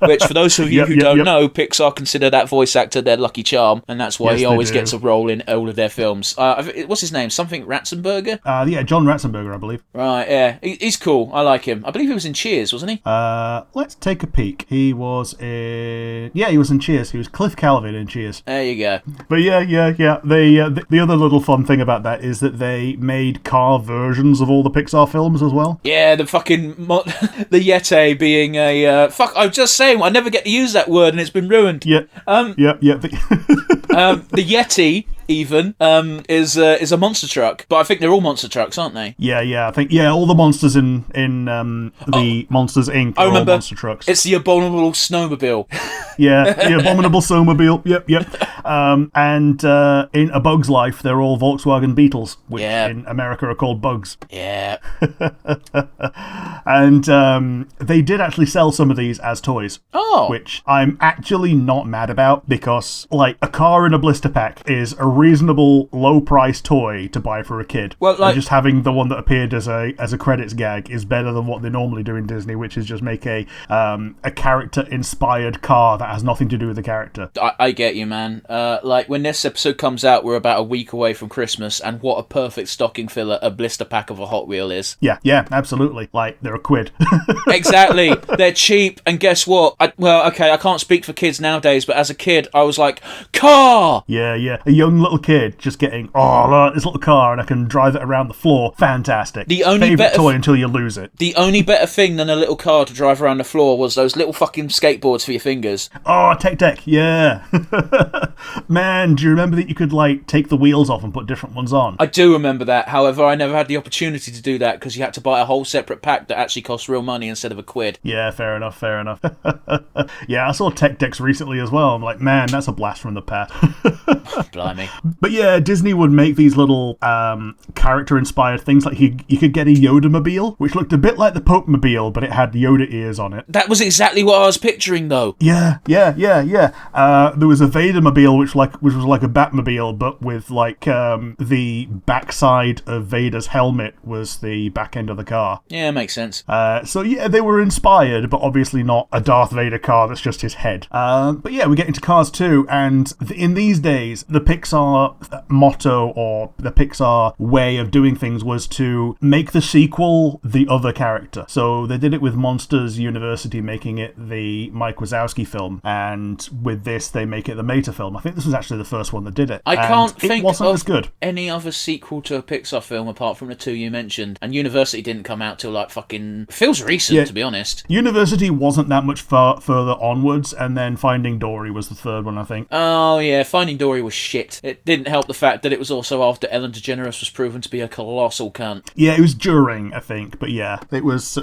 Which, for those of you who don't know, Pixar consider that voice actor their lucky charm, and that's why he always gets a role in all of their films. What's his name? Something Ratzenberger? Yeah, John Ratzenberger, I believe. Right, yeah, he's cool. I like him. I believe he was in Cheers, wasn't he? Let's take a peek. He was in Cheers. He was Cliff Calvin in Cheers. There you go. But yeah. The other little fun thing about that is that they made car versions of all the Pixar films as well. Yeah, the fucking the Yeti being a fuck. I'm just saying, I never get to use that word, and it's been ruined. Yeah. The Yeti even, is a monster truck. But I think they're all monster trucks, aren't they? Yeah. I think all the monsters in the Monsters Inc. are all monster trucks. It's the abominable snowmobile. Yeah, the abominable snowmobile. Yep. And in A Bug's Life, they're all Volkswagen Beetles, which in America are called Bugs. Yeah. And they did actually sell some of these as toys. Oh. Which I'm actually not mad about, because, like, a car in a blister pack is a reasonable low-price toy to buy for a kid. Well, like, and just having the one that appeared as a credits gag is better than what they normally do in Disney, which is just make a character-inspired car that has nothing to do with the character. I get you, man. Like, when this episode comes out, we're about a week away from Christmas, and what a perfect stocking filler a blister pack of a Hot Wheel is. Yeah, absolutely. Like, they're a quid. Exactly. They're cheap, and guess what? I can't speak for kids nowadays, but as a kid, I was like, car! Yeah. A young little kid just getting, look, this little car, and I can drive it around the floor. Fantastic. The only Favorite toy until you lose it. The only better thing than a little car to drive around the floor was those little fucking skateboards for your fingers. Oh, Tech, yeah. Man, do you remember that you could, like, take the wheels off and put different ones on? I do remember that. However, I never had the opportunity to do that because you had to buy a whole separate pack that actually cost real money instead of a quid. Yeah, fair enough. Yeah, I saw Tech Decks recently as well. I'm like, man, that's a blast from the past. Blimey. But yeah, Disney would make these little character-inspired things. Like, you could get a Yoda-mobile, which looked a bit like the Pope-mobile, but it had Yoda ears on it. That was exactly what I was picturing, though. Yeah. There was a Vader-mobile, which was like a Batmobile, but with, like, the backside of Vader's helmet was the back end of the car. Yeah, makes sense. So yeah, they were inspired, but obviously not a Darth Vader car that's just his head. But yeah, we get into Cars 2, and in these days, the Pixar motto, or the Pixar way of doing things, was to make the sequel the other character. So they did it with Monsters University, making it the Mike Wazowski film, and with this, they make it the Meta film. I think this was actually the first one that did it. I can't think wasn't of as good. Any other sequel to a Pixar film apart from the two you mentioned, and University didn't come out till like fucking feels recent, to be honest. University wasn't that much further onwards, and then Finding Dory was the third one, I think. Oh yeah, Finding Dory was shit. It didn't help the fact that it was also after Ellen DeGeneres was proven to be a colossal cunt. Yeah, it was during, I think, but yeah, it was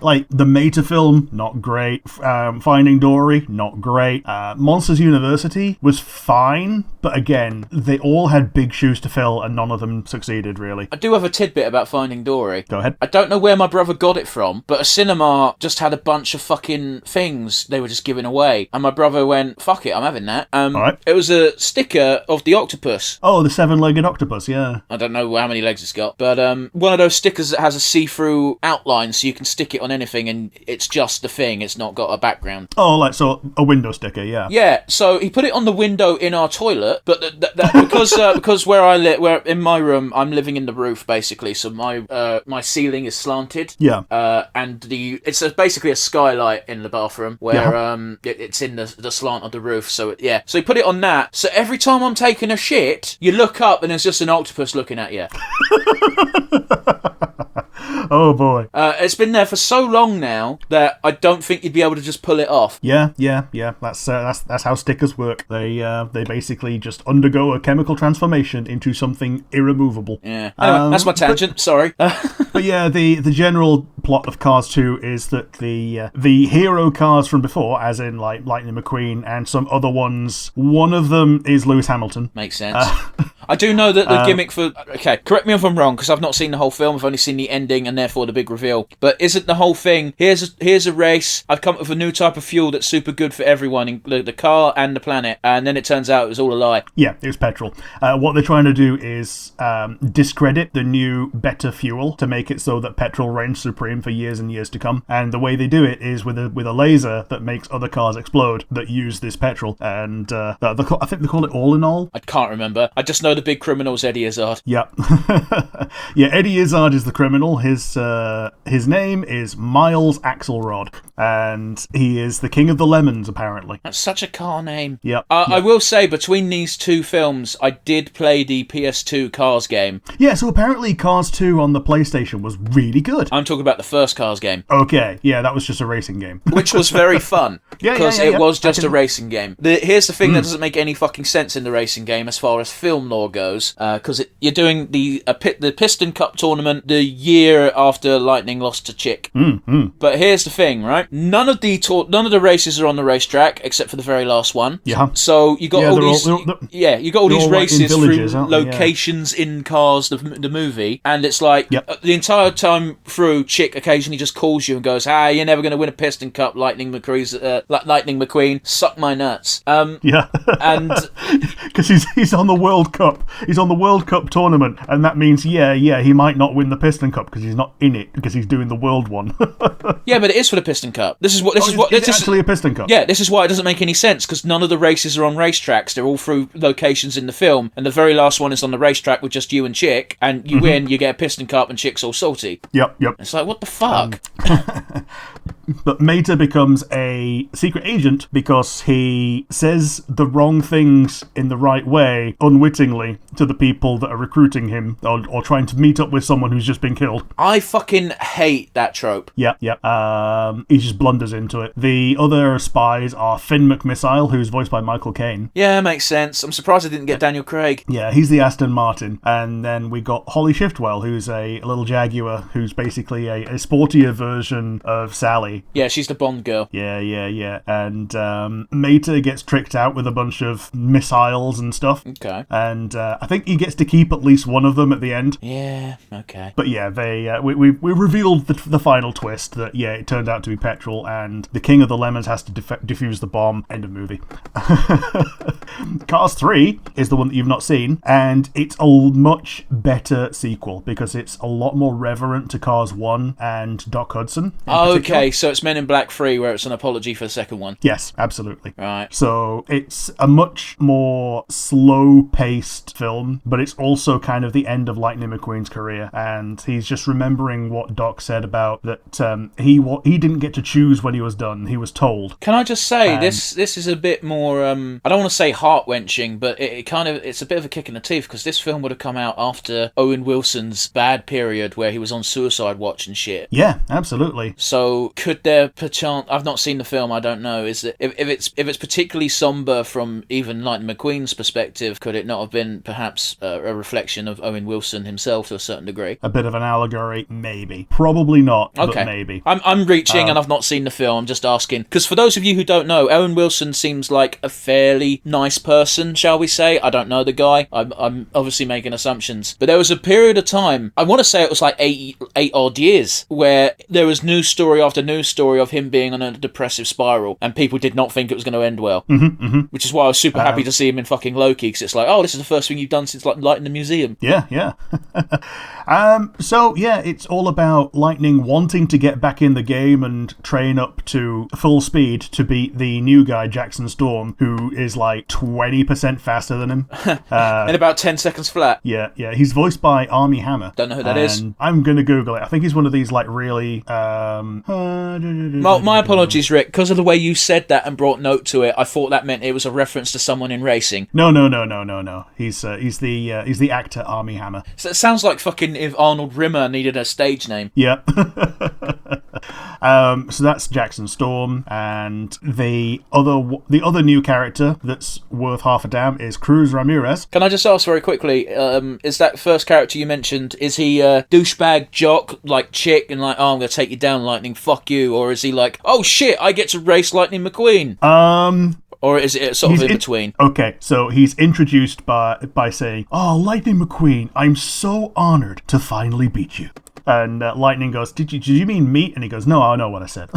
like the Meta film, not great. Finding Dory, not great. Monsters University was fine, but again, they all had big shoes to fill, and none of them succeeded, really. I do have a tidbit about Finding Dory. Go ahead. I don't know where my brother got it from, but a cinema just had a bunch of fucking things they were just giving away, and my brother went, fuck it, I'm having that. Alright. It was a sticker of the octopus. Oh, the seven-legged octopus, yeah. I don't know how many legs it's got, but one of those stickers that has a see-through outline, so you can stick it on anything, and it's just the thing, it's not got a background. Oh, like, so a window sticker, yeah. Yeah, so he put it on the window in our toilet, but because where I live, where in my room, I'm living in the roof, basically, so my ceiling is slanted. Yeah. And it's basically a skylight in the bathroom where it's in the slant of the roof. So so he put it on that. So every time I'm taking a shit, you look up and there's just an octopus looking at you. Oh boy. It's been there for so long now that I don't think you'd be able to just pull it off. Yeah. That's how stickers work. They basically just undergo a chemical transformation into something irremovable. Yeah. Anyway, that's my tangent. Sorry. But yeah, the general plot of Cars 2 is that the hero cars from before, as in like Lightning McQueen and some other ones, one of them is Lewis Hamilton. Makes sense. I do know that the gimmick for... Okay, correct me if I'm wrong, because I've not seen the whole film. I've only seen the ending and therefore the big reveal. But isn't the whole thing, here's a race, I've come up with a new type of fuel that's super good for everyone, the car and the planet, and then it turns out it was all a lie. Yeah, it was petrol. What they're trying to do is discredit the new, better fuel to make it so that petrol reigns supreme for years and years to come. And the way they do it is with a laser that makes other cars explode that use this petrol. And I think they call it All in All. I can't remember. I just know Also, the big criminal's Eddie Izzard. Yep. Yeah, Eddie Izzard is the criminal. His name is Miles Axelrod, and he is the king of the lemons, apparently. That's such a car name. Yep. I will say, between these two films, I did play the PS2 Cars game. Yeah, so apparently Cars 2 on the PlayStation was really good. I'm talking about the first Cars game. Okay, yeah, that was just a racing game. Which was very fun. Because it was just a racing game. Here's the thing that doesn't make any fucking sense in the racing game as far as film lore goes. Because you're doing the Piston Cup tournament the year after Lightning lost to Chick. But here's the thing, right? None of the races are on the racetrack except for the very last one. Yeah. So you got all these. You got all these races villages, through locations in Cars, the movie, and it's like the entire time through, Chick occasionally just calls you and goes, "You're never going to win a Piston Cup, Lightning McQueen, suck my nuts." And because he's on the World Cup, he's on the World Cup tournament, and that means he might not win the Piston Cup because he's not in it because he's doing the World one. Yeah, but it is for the Piston Cup. This is actually a Piston Cup. Yeah, this is why it doesn't make any sense, because none of the races are on racetracks. They're all through locations in the film, and the very last one is on the racetrack with just you and Chick, and you win, you get a Piston Cup, and Chick's all salty. Yep. It's like, what the fuck? But Mater becomes a secret agent because he says the wrong things in the right way, unwittingly, to the people that are recruiting him or trying to meet up with someone who's just been killed. I fucking hate that trope. Yep. He just blunders into it. The other spies are Finn McMissile, who's voiced by Michael Caine. Yeah, makes sense. I'm surprised I didn't get Daniel Craig. Yeah, he's the Aston Martin. And then we got Holly Shiftwell, who's a little Jaguar, who's basically a sportier version of Sally. Yeah, she's the Bond girl. Yeah. And Mater gets tricked out with a bunch of missiles and stuff. Okay. And I think he gets to keep at least one of them at the end. Yeah, okay. But yeah, we revealed the final twist that, it turned out to be petrol, and the King of the Lemons has to defuse the bomb. End of movie. Cars 3 is the one that you've not seen, and it's a much better sequel because it's a lot more reverent to Cars 1 and Doc Hudson. Okay, so it's Men in Black 3 where it's an apology for the second one. Yes, absolutely. Right. So it's a much more slow-paced film, but it's also kind of the end of Lightning McQueen's career, and he's just remembering what Doc said about that he didn't get to choose when he was done. He was told. Can I just say, this is a bit more, I don't want to say heart-wrenching, but it's a bit of a kick in the teeth, because this film would have come out after Owen Wilson's bad period where he was on suicide watch and shit. Yeah, absolutely. So could there perchance, I've not seen the film, I don't know, is that if it's particularly somber from even Lightning McQueen's perspective, could it not have been perhaps a reflection of Owen Wilson himself to a certain degree? A bit of an allegory, maybe. Probably not, okay. But maybe. I'm reaching and I've not seen the film, I'm just asking. Because for those of you who don't know, Owen Wilson seems like a fairly nice person, shall we say. I don't know the guy. I'm obviously making assumptions. But there was a period of time, I want to say it was like eight odd years, where there was news story after news story of him being on a depressive spiral, and people did not think it was going to end well. Which is why I was super happy to see him in fucking Loki, because it's like, oh, this is the first thing you've done since Light in the Museum. Yeah. So yeah, it's all about Lightning wanting to get back in the game and train up to full speed to beat the new guy, Jackson Storm, who is like 20% faster than him. In about 10 seconds flat. Yeah. He's voiced by Armie Hammer. Don't know who that is. I'm going to Google it. I think he's one of these like really... My apologies, Rick. Because of the way you said that and brought note to it, I thought that meant it was a reference to someone in racing. No. He's the actor Armie Hammer. So it sounds like fucking if Arnold Rimmer needed a stage name. Yeah. So that's Jackson Storm, and the other new character that's worth half a damn is Cruz Ramirez. Can I just ask very quickly, is that first character you mentioned, is he a douchebag jock like Chick and like, oh, I'm gonna take you down, Lightning, fuck you, or is he like, oh shit, I get to race Lightning McQueen? Or is it sort of in between? Okay, so he's introduced by saying, oh, Lightning McQueen, I'm so honored to finally beat you. And Lightning goes, did you mean meat? And he goes, no, I know what I said.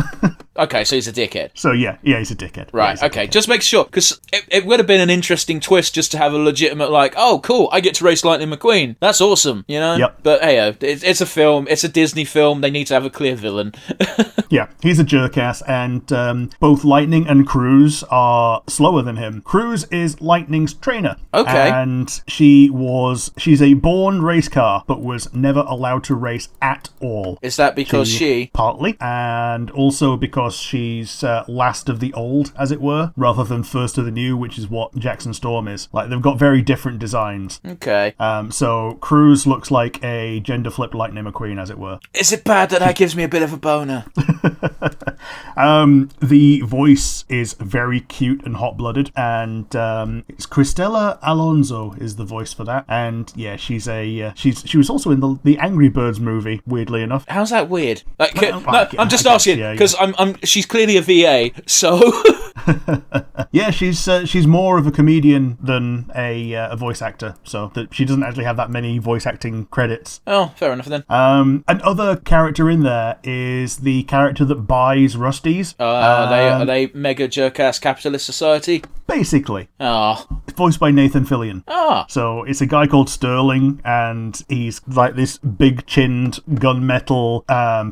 Okay, so he's a dickhead. So yeah, he's a dickhead. Right, Yeah, he's a okay. dickhead. Just make sure, because it would have been an interesting twist just to have a legitimate, like, oh, cool, I get to race Lightning McQueen. That's awesome, you know? Yep. But hey, it's a film. It's a Disney film. They need to have a clear villain. Yeah, he's a jerkass, and both Lightning and Cruz are slower than him. Cruz is Lightning's trainer. Okay. And she's a born race car, but was never allowed to race at all. Is that because she... Partly, and also because she's last of the old, as it were, rather than first of the new, which is what Jackson Storm is. Like, they've got very different designs. Okay. So Cruz looks like a gender-flipped Lightning McQueen, as it were. Is it bad that gives me a bit of a boner? The voice is very cute and hot-blooded, and it's Cristela Alonso is the voice for that. And yeah, she was also in the Angry Birds movie, weirdly enough. How's that weird? Like, Well, I'm just I guess, asking because she's clearly a VA, so. Yeah, she's more of a comedian than a voice actor, so that she doesn't actually have that many voice acting credits. Oh, fair enough then. Another character in there is the character that buys Rusty's. Are they mega jerk-ass capitalist society? Basically. Ah. Voiced by Nathan Fillion. Ah. So it's a guy called Sterling, and he's like this big-chinned, gunmetal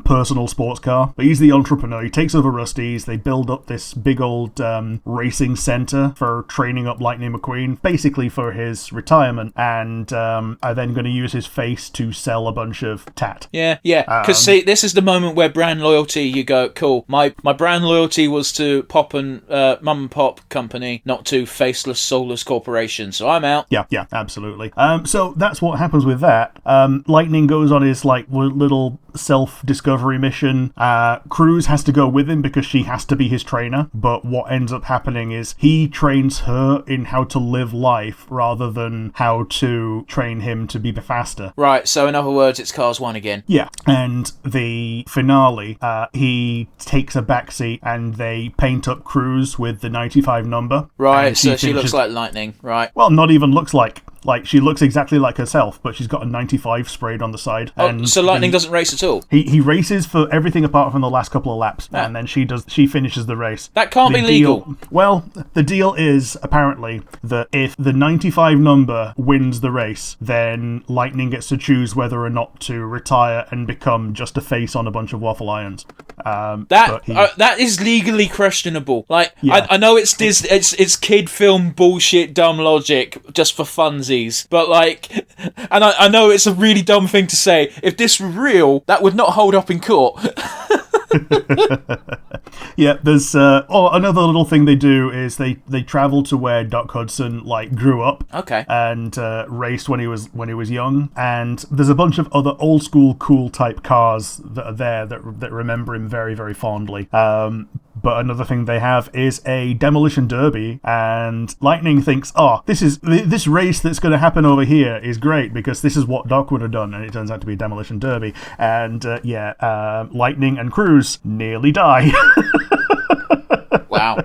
personal sports car. But he's the entrepreneur. He takes over Rusty's. They build up this big old racing center for training up Lightning McQueen, basically for his retirement, and are then going to use his face to sell a bunch of tat. Yeah. Because see, this is the moment where brand loyalty, you go, cool. My brand loyalty was to mum and pop company, not to faceless, soulless corporation. So I'm out. Yeah, absolutely. So that's what happens with that. Lightning goes on his like little self-discovery mission. Cruz has to go with him because she has to be his trainer. But what ends up happening is he trains her in how to live life rather than how to train him to be faster. Right. So in other words, it's Cars 1 again. Yeah, and the finale, he takes a backseat and they paint up Cruz with the 95 number. Right, so she looks like Lightning, right? Well, not even looks like. Like, she looks exactly like herself, but she's got a 95 sprayed on the side. Oh, so Lightning doesn't race at all? He races for everything apart from the last couple of laps, and then she finishes the race. That can't be legal. Well, the deal is, apparently, that if the 95 number wins the race, then Lightning gets to choose whether or not to retire and become just a face on a bunch of waffle irons. That is legally questionable. Like, yeah. I know it's kid film bullshit, dumb logic, just for funsies. But like, and I know it's a really dumb thing to say. If this were real, that would not hold up in court. Yeah, there's another little thing they do is they travel to where Doc Hudson like grew up. Okay. And raced when he was young, and there's a bunch of other old school cool type cars that are there that remember him very, very fondly. But another thing they have is a demolition derby, and Lightning thinks, this race that's going to happen over here is great because this is what Doc would have done, and it turns out to be a demolition derby. And Lightning and Cruz nearly die. Wow.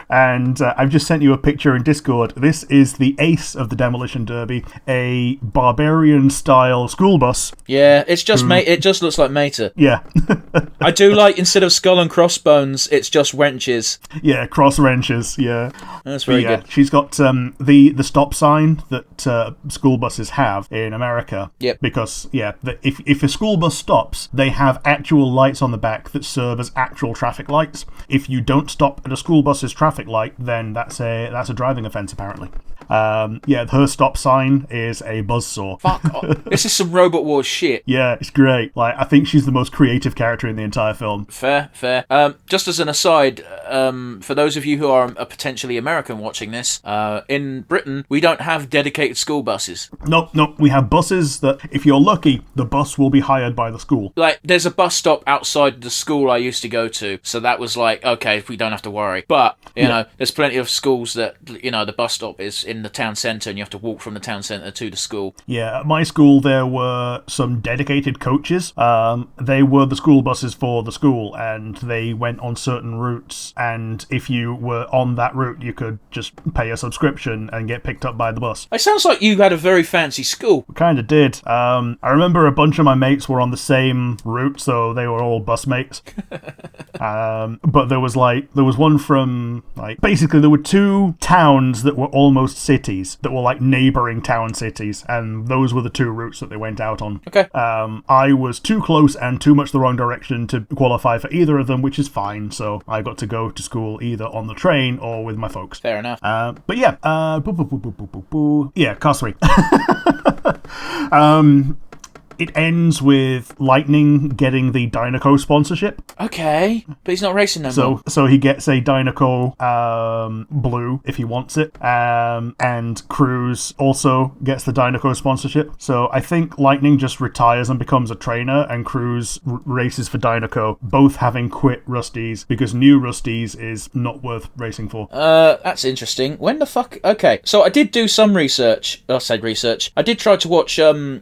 And I've just sent you a picture in Discord. This is the ace of the demolition derby, a barbarian-style school bus. Yeah, it just looks like Mater. Yeah. I do like, instead of skull and crossbones, it's just wrenches. Yeah, cross wrenches, yeah. That's very good. She's got the stop sign that school buses have in America. Yep. Because, if a school bus stops, they have actual lights on the back that serve as actual traffic lights. If you don't stop at a school bus's traffic light, then that's a driving offence, apparently. Her stop sign is a buzzsaw. Fuck off. This is some Robot Wars shit. Yeah, it's great. Like, I think she's the most creative character in the entire film. Fair. Just as an aside, for those of you who are potentially American watching this, in Britain, we don't have dedicated school buses. Nope. We have buses that, if you're lucky, the bus will be hired by the school. Like, there's a bus stop outside the school I used to go to, so that was like, okay, we don't have to worry. But, you know, there's plenty of schools that, the bus stop is in in the town centre and you have to walk from the town centre to the school. Yeah, at my school there were some dedicated coaches. They were the school buses for the school, and they went on certain routes, and if you were on that route, you could just pay a subscription and get picked up by the bus. It sounds like you had a very fancy school. Kind of did. I remember a bunch of my mates were on the same route, so they were all bus mates. But there was one from, like, basically there were two towns that were almost cities, that were like neighbouring town cities, and those were the two routes that they went out on. Okay. I was too close and too much the wrong direction to qualify for either of them, which is fine, so I got to go to school either on the train or with my folks. Fair enough. But yeah, yeah, Cars 3. It ends with Lightning getting the Dynaco sponsorship. Okay, but he's not racing no more. So he gets a Dynaco blue if he wants it, and Cruz also gets the Dynaco sponsorship. So I think Lightning just retires and becomes a trainer, and Cruz races for Dynaco, both having quit Rusty's because new Rusty's is not worth racing for. That's interesting. When the fuck? Okay, so I did do some research. I said research. I did try to watch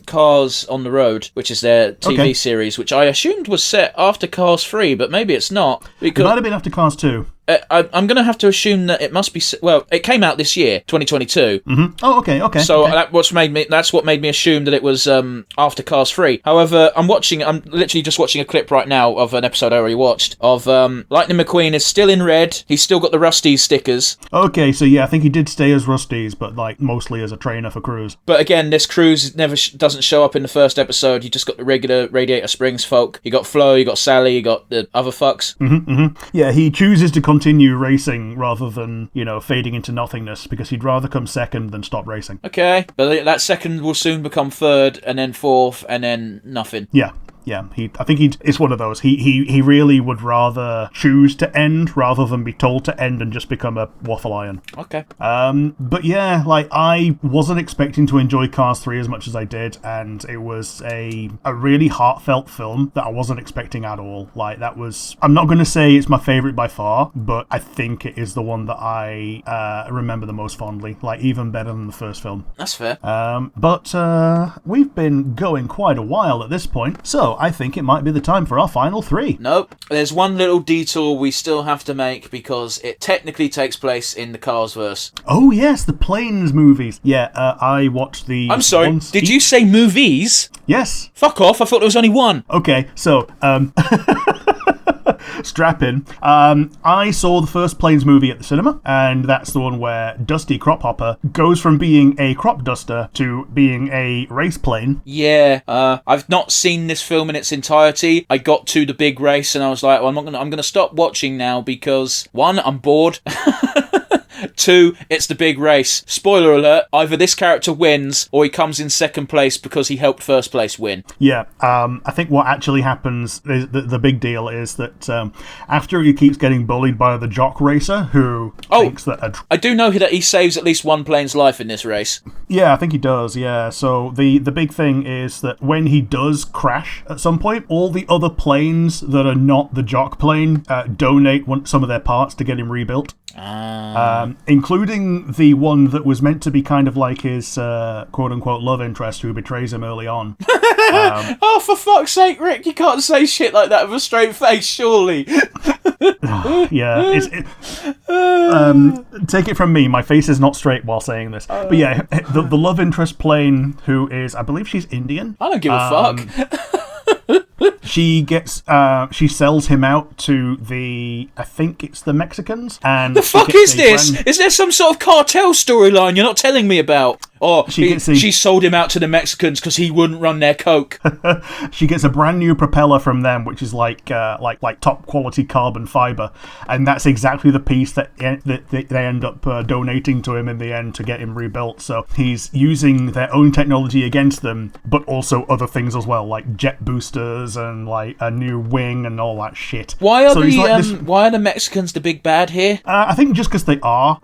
Cars on the Road, which is their TV series, which I assumed was set after Cars 3, but maybe it's not. It might have been after Cars 2. I'm going to have to assume that it must be... Well, it came out this year, 2022. Mm-hmm. Oh, okay. So that's what made me assume that it was after Cars 3. However, I'm literally just watching a clip right now of an episode I already watched of Lightning McQueen is still in red. He's still got the Rusty's stickers. Okay, so yeah, I think he did stay as Rusty's, but like mostly as a trainer for Cruz. But again, this Cruz never doesn't show up in the first episode. You just got the regular Radiator Springs folk. You got Flo, you got Sally, you got the other fucks. Yeah, he chooses to continue racing rather than, fading into nothingness, because he'd rather come second than stop racing. Okay, but that second will soon become third, and then fourth, and then nothing. Yeah, I think it's one of those. He really would rather choose to end rather than be told to end and just become a waffle iron. Okay. But yeah, like, I wasn't expecting to enjoy Cars 3 as much as I did, and it was a really heartfelt film that I wasn't expecting at all. Like, that was... I'm not going to say it's my favourite by far, but I think it is the one that I remember the most fondly. Like, even better than the first film. That's fair. But we've been going quite a while at this point, so I think it might be the time for our final three. Nope. There's one little detour we still have to make because it technically takes place in the Carsiverse. Oh, yes, the Planes movies. Yeah, I watched the... I'm sorry, did you say movies? Yes. Fuck off, I thought there was only one. Okay, so, strap in. I saw the first Planes movie at the cinema, and that's the one where Dusty Crophopper goes from being a crop duster to being a race plane. Yeah, I've not seen this film in its entirety. I got to the big race and I was like, well, I'm gonna stop watching now because, one, I'm bored. Two, it's the big race. Spoiler alert, either this character wins or he comes in second place because he helped first place win. Yeah, I think what actually happens, is the big deal is that after he keeps getting bullied by the jock racer who thinks that... I do know that he saves at least one plane's life in this race. Yeah, I think he does, yeah. So the big thing is that when he does crash at some point, all the other planes that are not the jock plane donate some of their parts to get him rebuilt. Including the one that was meant to be kind of like his quote-unquote love interest who betrays him early on. Oh, for fuck's sake, Rick, you can't say shit like that with a straight face, surely. Yeah, take it from me, my face is not straight while saying this. But yeah, the love interest plane, who is, I believe she's Indian. I don't give a fuck. She sells him out to I think it's the Mexicans. And the fuck is this? Is there some sort of cartel storyline you're not telling me about? Or she sold him out to the Mexicans because he wouldn't run their coke. She gets a brand new propeller from them, which is like top quality carbon fiber, and that's exactly the piece that they end up donating to him in the end to get him rebuilt. So he's using their own technology against them, but also other things as well, like jet boosters and like a new wing and all that shit. Why are the Mexicans the big bad here? I think just because they are.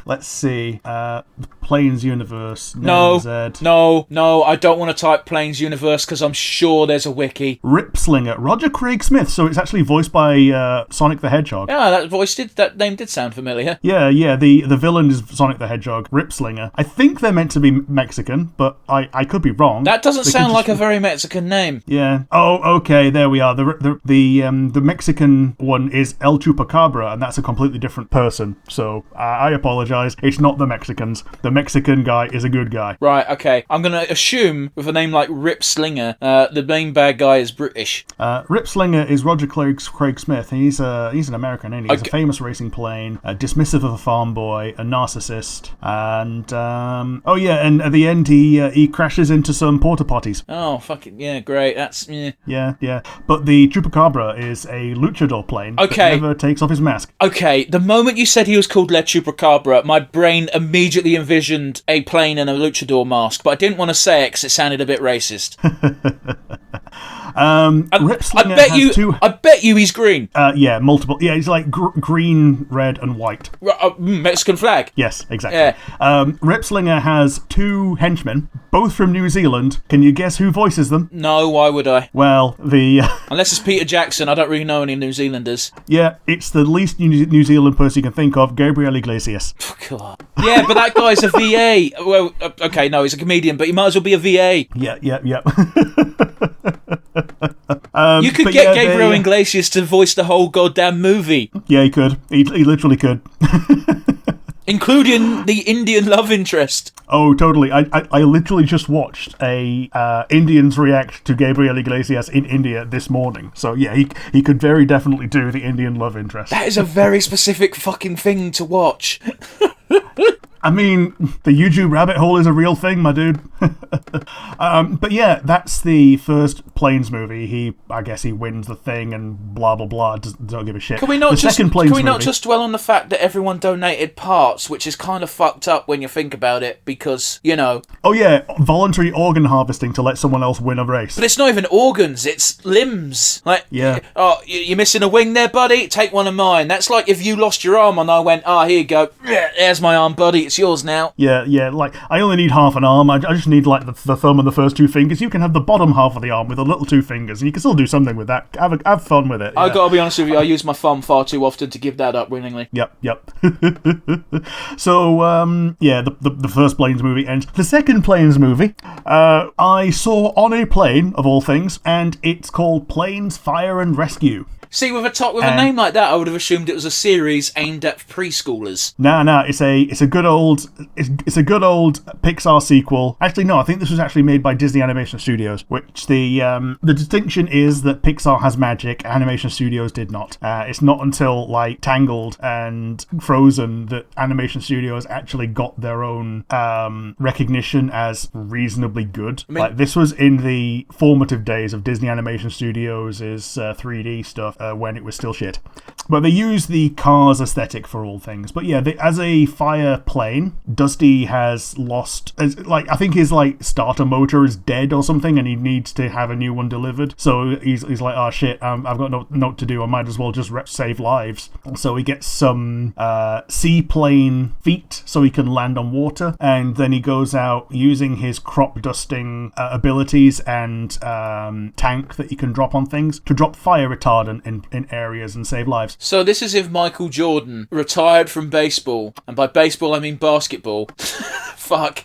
Let's see. The Planes Universe. No, Z. no, I don't want to type Planes Universe because I'm sure there's a wiki. Ripslinger. Roger Craig Smith. So it's actually voiced by Sonic the Hedgehog. Yeah, that name did sound familiar. Yeah. The villain is Sonic the Hedgehog. Ripslinger. I think they're meant to be Mexican, but I could be wrong. That doesn't sound like a very Mexican name. Yeah. Oh, okay. There we are. The Mexican one is El Chupacabra, and that's a completely different person. So I apologize. It's not the Mexicans. The Mexican guy is a good guy. Right. Okay. I'm gonna assume with a name like Ripslinger, the main bad guy is British. Ripslinger is Roger Craig Smith. He's an American, isn't he? He's a famous racing plane, dismissive of a farm boy, a narcissist, and and at the end he crashes into some porta potties. Oh, fucking yeah, great. That's Yeah. But the Chupacabra is a luchador plane. Okay. That never takes off his mask. Okay, the moment you said he was called Le Chupacabra, my brain immediately envisioned a plane and a luchador mask, but I didn't want to say it because it sounded a bit racist. I bet you he's green. Yeah, multiple. Yeah, he's like green, red, and white. Mexican flag. Yes, exactly. Yeah. Ripslinger has 2 henchmen, both from New Zealand. Can you guess who voices them? No, why would I? Well, unless it's Peter Jackson, I don't really know any New Zealanders. Yeah, it's the least New Zealand person you can think of, Gabriel Iglesias. God. Yeah, but that guy's a VA. Well, okay, no, he's a comedian, but he might as well be a VA. Yeah. You could get Gabriel Iglesias to voice the whole goddamn movie. Yeah, he could. He literally could. Including the Indian love interest. Oh, totally. I literally just watched Indians react to Gabriel Iglesias in India this morning. So yeah, he could very definitely do the Indian love interest. That is a very specific fucking thing to watch. I mean, the YouTube rabbit hole is a real thing, my dude. But yeah, that's the first Planes movie. I guess he wins the thing and blah blah blah. Don't give a shit. Can we not just dwell on the fact that everyone donated parts, which is kind of fucked up when you think about it, because Oh yeah, voluntary organ harvesting to let someone else win a race. But it's not even organs; it's limbs. Like, yeah. Oh, you're missing a wing there, buddy. Take one of mine. That's like if you lost your arm and I went, here you go. There's my arm, buddy. It's yours now. Yeah. Like, I only need half an arm. I just need like the thumb and the first 2 fingers. You can have the bottom half of the arm with the little 2 fingers, and you can still do something with that. Have fun with it. Yeah. I gotta be honest with you. I use my thumb far too often to give that up willingly. Yep. So the first Planes movie ends. The second Planes movie, I saw on a plane of all things, and it's called Planes, Fire and Rescue. See, with a name like that, I would have assumed it was a series aimed at preschoolers. No, it's a good old Pixar sequel. Actually, no, I think this was actually made by Disney Animation Studios. Which the distinction is that Pixar has magic, Animation Studios did not. It's not until like Tangled and Frozen that Animation Studios actually got their own recognition as reasonably good. I mean, like, this was in the formative days of Disney Animation Studios' 3D stuff. When it was still shit. But they use the Cars aesthetic for all things. But yeah, as a fire plane, Dusty has lost... I think his starter motor is dead or something, and he needs to have a new one delivered. So he's like, oh shit, I've got no to do. I might as well just save lives. So he gets some seaplane feet so he can land on water. And then he goes out using his crop dusting abilities and tank that he can drop on things to drop fire retardant in areas and save lives. So this is if Michael Jordan retired from baseball, and by baseball I mean basketball. Fuck.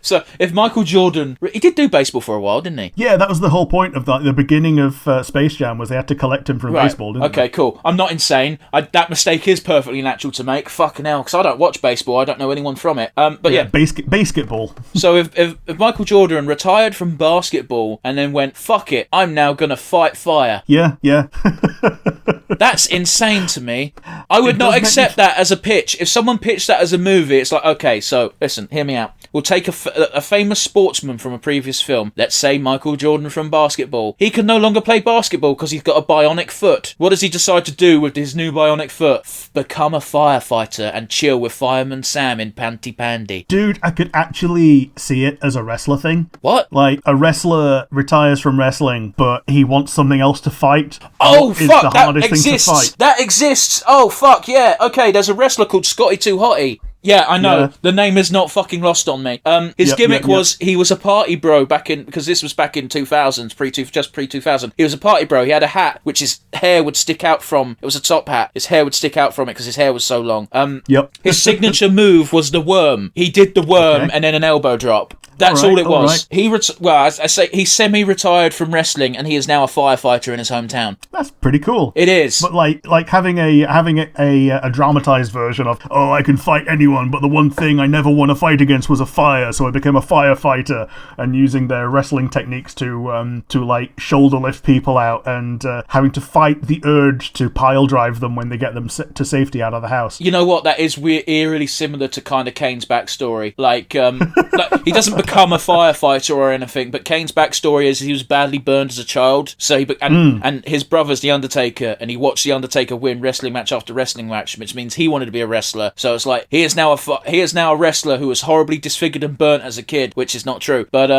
So if Michael Jordan... He did do baseball for a while, didn't he? Yeah, that was the whole point of the beginning of Space Jam, was they had to collect him from baseball, didn't they? Okay, cool. I'm not insane. That mistake is perfectly natural to make. Fucking hell, because I don't watch baseball. I don't know anyone from it. But yeah. Basketball. So if Michael Jordan retired from basketball and then went, fuck it, I'm now going to fight fire. Yeah. That's insane to me. I would not accept that as a pitch. If someone pitched that as a movie, it's like, okay, so listen, hear me out. We'll take a famous sportsman from a previous film. Let's say Michael Jordan from basketball. He can no longer play basketball because he's got a bionic foot. What does he decide to do with his new bionic foot? Become a firefighter and chill with Fireman Sam in Panty Pandy. Dude, I could actually see it as a wrestler thing. What? Like, a wrestler retires from wrestling, but he wants something else to fight. Oh, fuck, that exists. That exists. Oh, fuck, yeah. Okay, there's a wrestler called Scotty 2 Hotty. Yeah, I know. Yeah. The name is not fucking lost on me. His gimmick was he was a party bro because this was back in 2000s, just pre-2000. He was a party bro. He had a hat which his hair would stick out from. It was a top hat. His hair would stick out from it because his hair was so long. His signature move was the worm. He did the worm and then an elbow drop. That's all it was. Right. He semi-retired from wrestling, and he is now a firefighter in his hometown. That's pretty cool. It is. But like having a dramatized version of, oh, I can fight anyone, but the one thing I never want to fight against was a fire, so I became a firefighter, and using their wrestling techniques to like shoulder lift people out, and having to fight the urge to pile drive them when they get them to safety out of the house. You know what? That is eerily similar to kind of Kane's backstory. Like he doesn't become a firefighter or anything, but Kane's backstory is he was badly burned as a child, so and his brother's the Undertaker, and he watched the Undertaker win wrestling match after wrestling match, which means he wanted to be a wrestler. So it's like he is now a wrestler who was horribly disfigured and burnt as a kid, which is not true. But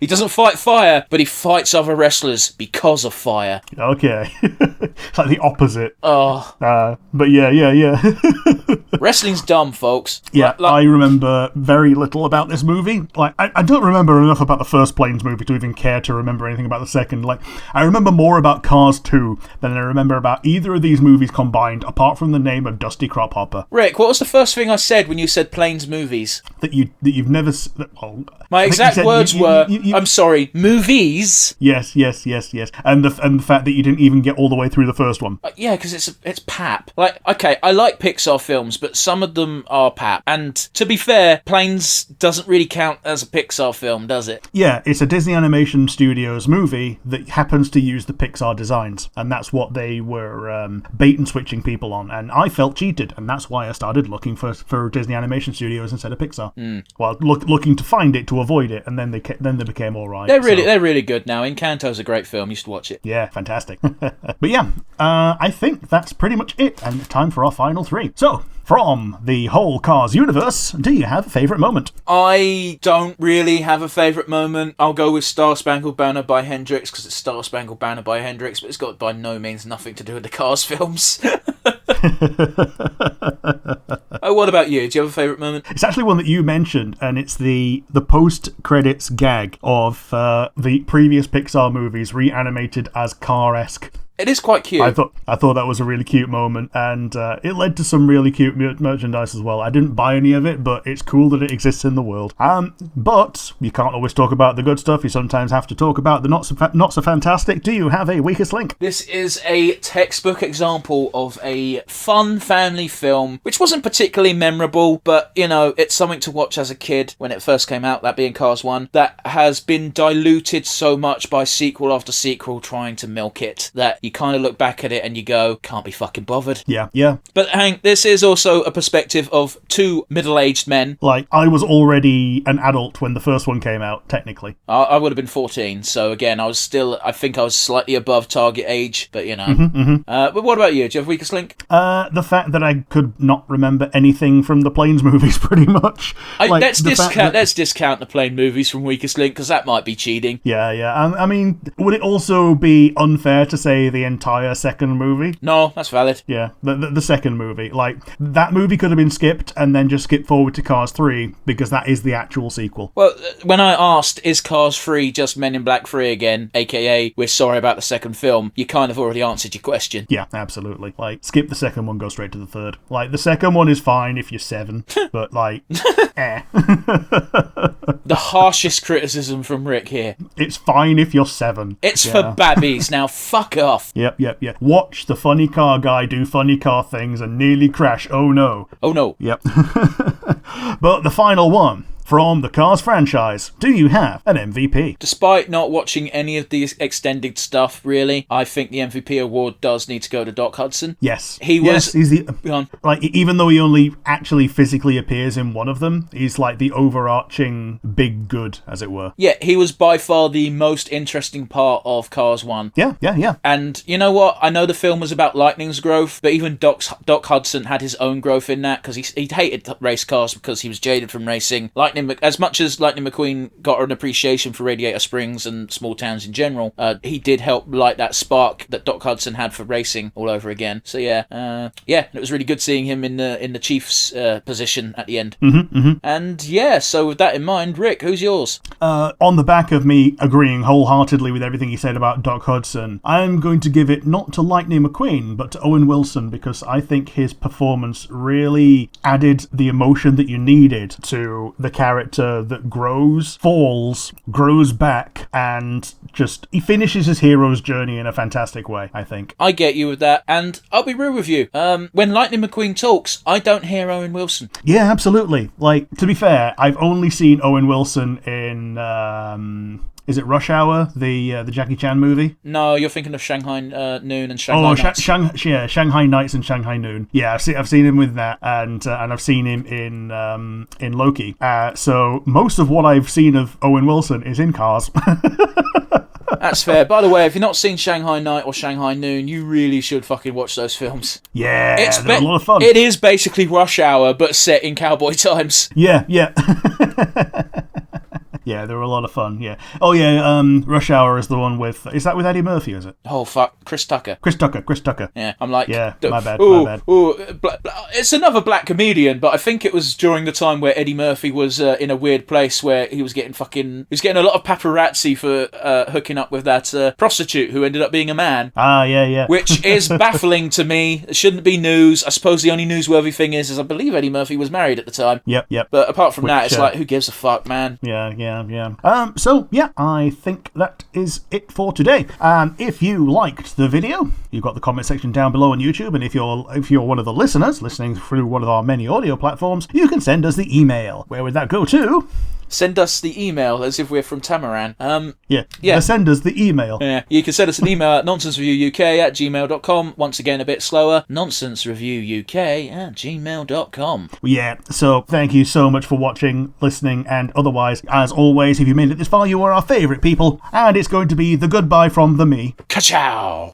he doesn't fight fire, but he fights other wrestlers because of fire. Okay. It's like the opposite. Oh. But yeah. Wrestling's dumb, folks. Yeah, I remember very little about this movie. Like, I don't remember enough about the first Planes movie to even care to remember anything about the second. Like, I remember more about Cars 2 than I remember about either of these movies combined, apart from the name of Dusty Crop Hopper. Rick, what was the first thing I said when you said Planes movies? That you've never... Well, my exact words were, I'm sorry, movies? Yes. And the fact that you didn't even get all the way through the first one. Yeah, because it's pap. Like, okay, I like Pixar films, but some of them are pap. And to be fair, Planes doesn't really count as a Pixar film, does it? Yeah, it's a Disney Animation Studios movie that happens to use the Pixar designs, and that's what they were bait and switching people on. And I felt cheated, and that's why I started looking for Disney Animation Studios instead of Pixar. Well, looking to find it to avoid it, and then they became all right. They're really good now. Encanto's a great film. You should watch it. Yeah, fantastic. But yeah, I think that's pretty much it, and it's time for our final three. So, from the whole Cars universe, do you have a favourite moment? I don't really have a favourite moment. I'll go with Star Spangled Banner by Hendrix, because it's Star Spangled Banner by Hendrix, but it's got by no means nothing to do with the Cars films. Oh, what about you? Do you have a favourite moment? It's actually one that you mentioned, and it's the post-credits gag of the previous Pixar movies reanimated as car-esque. It is quite cute. I thought that was a really cute moment, and it led to some really cute merchandise as well. I didn't buy any of it, but it's cool that it exists in the world. But you can't always talk about the good stuff. You sometimes have to talk about the not so fantastic. Do you have a weakest link? This is a textbook example of a fun family film, which wasn't particularly memorable, but, you know, it's something to watch as a kid when it first came out, that being Cars 1, that has been diluted so much by sequel after sequel trying to milk it, that you kind of look back at it and you go, can't be fucking bothered. Yeah. But Hank, this is also a perspective of two middle-aged men. Like, I was already an adult when the first one came out, technically. I would have been 14, so again, I think I was slightly above target age, but you know. But what about you? Do you have a weakest link? The fact that I could not remember anything from the Planes movies, pretty much. Let's discount the Plane movies from weakest link, because that might be cheating. Yeah. I mean, would it also be unfair to say the entire second movie? No, that's valid. Yeah, the second movie. Like, that movie could have been skipped and then just skip forward to Cars 3, because that is the actual sequel. Well, when I asked, is Cars 3 just Men in Black 3 again, aka we're sorry about the second film, you kind of already answered your question. Yeah, absolutely. Like, skip the second one, go straight to the third. Like, the second one is fine if you're 7, but like, The harshest criticism from Rick here. It's fine if you're 7. It's for babbies, now fuck off. Yep. Watch the funny car guy do funny car things and nearly crash. Oh no. Yep. But the final one. From the Cars franchise, do you have an MVP? Despite not watching any of the extended stuff, really, I think the MVP award does need to go to Doc Hudson. Yes. He's like, even though he only actually physically appears in one of them, he's like the overarching big good, as it were. Yeah, he was by far the most interesting part of Cars 1. Yeah. And you know what? I know the film was about Lightning's growth, but even Doc Hudson had his own growth in that, because he hated race cars because he was jaded from racing. Lightning as much as Lightning McQueen got an appreciation for Radiator Springs and small towns in general, he did help light that spark that Doc Hudson had for racing all over again. So it was really good seeing him in the Chiefs position at the end. And so with that in mind, Rick, who's yours? On the back of me agreeing wholeheartedly with everything he said about Doc Hudson, I'm going to give it not to Lightning McQueen, but to Owen Wilson, because I think his performance really added the emotion that you needed to the character that grows, falls, grows back, and just he finishes his hero's journey in a fantastic way, I think. I get you with that, and I'll be real with you. When Lightning McQueen talks, I don't hear Owen Wilson. Yeah, absolutely. Like, to be fair, I've only seen Owen Wilson in is it Rush Hour, the Jackie Chan movie? No, you're thinking of Shanghai Noon and Shanghai Nights. Shanghai Nights and Shanghai Noon. Yeah, I've seen him with that, and I've seen him in Loki. So most of what I've seen of Owen Wilson is in Cars. That's fair. By the way, if you've not seen Shanghai Night or Shanghai Noon, you really should fucking watch those films. Yeah, they're a lot of fun. It is basically Rush Hour, but set in cowboy times. Yeah. Yeah, they were a lot of fun, yeah. Oh, yeah, Rush Hour is the one with... Is that with Eddie Murphy, is it? Oh, fuck. Chris Tucker. Chris Tucker. Yeah, I'm like... Yeah, my bad. It's another black comedian, but I think it was during the time where Eddie Murphy was in a weird place where he was getting He was getting a lot of paparazzi for hooking up with that prostitute who ended up being a man. Ah, yeah. Which is baffling to me. It shouldn't be news. I suppose the only newsworthy thing is I believe Eddie Murphy was married at the time. Yep. But apart from that, it's like, who gives a fuck, man? Yeah. I think that is it for today. If you liked the video, you've got the comment section down below on YouTube, and if you're one of the listeners listening through one of our many audio platforms, you can send us the email. Where would that go to? Send us the email as if we're from Tamaran. Send us the email. Yeah, you can send us an email at nonsensereviewuk@gmail.com. Once again, a bit slower, nonsensereviewuk@gmail.com. Yeah, so thank you so much for watching, listening, and otherwise, as always, if you made it this far, you are our favourite people, and it's going to be the goodbye from the me. Ka-chow!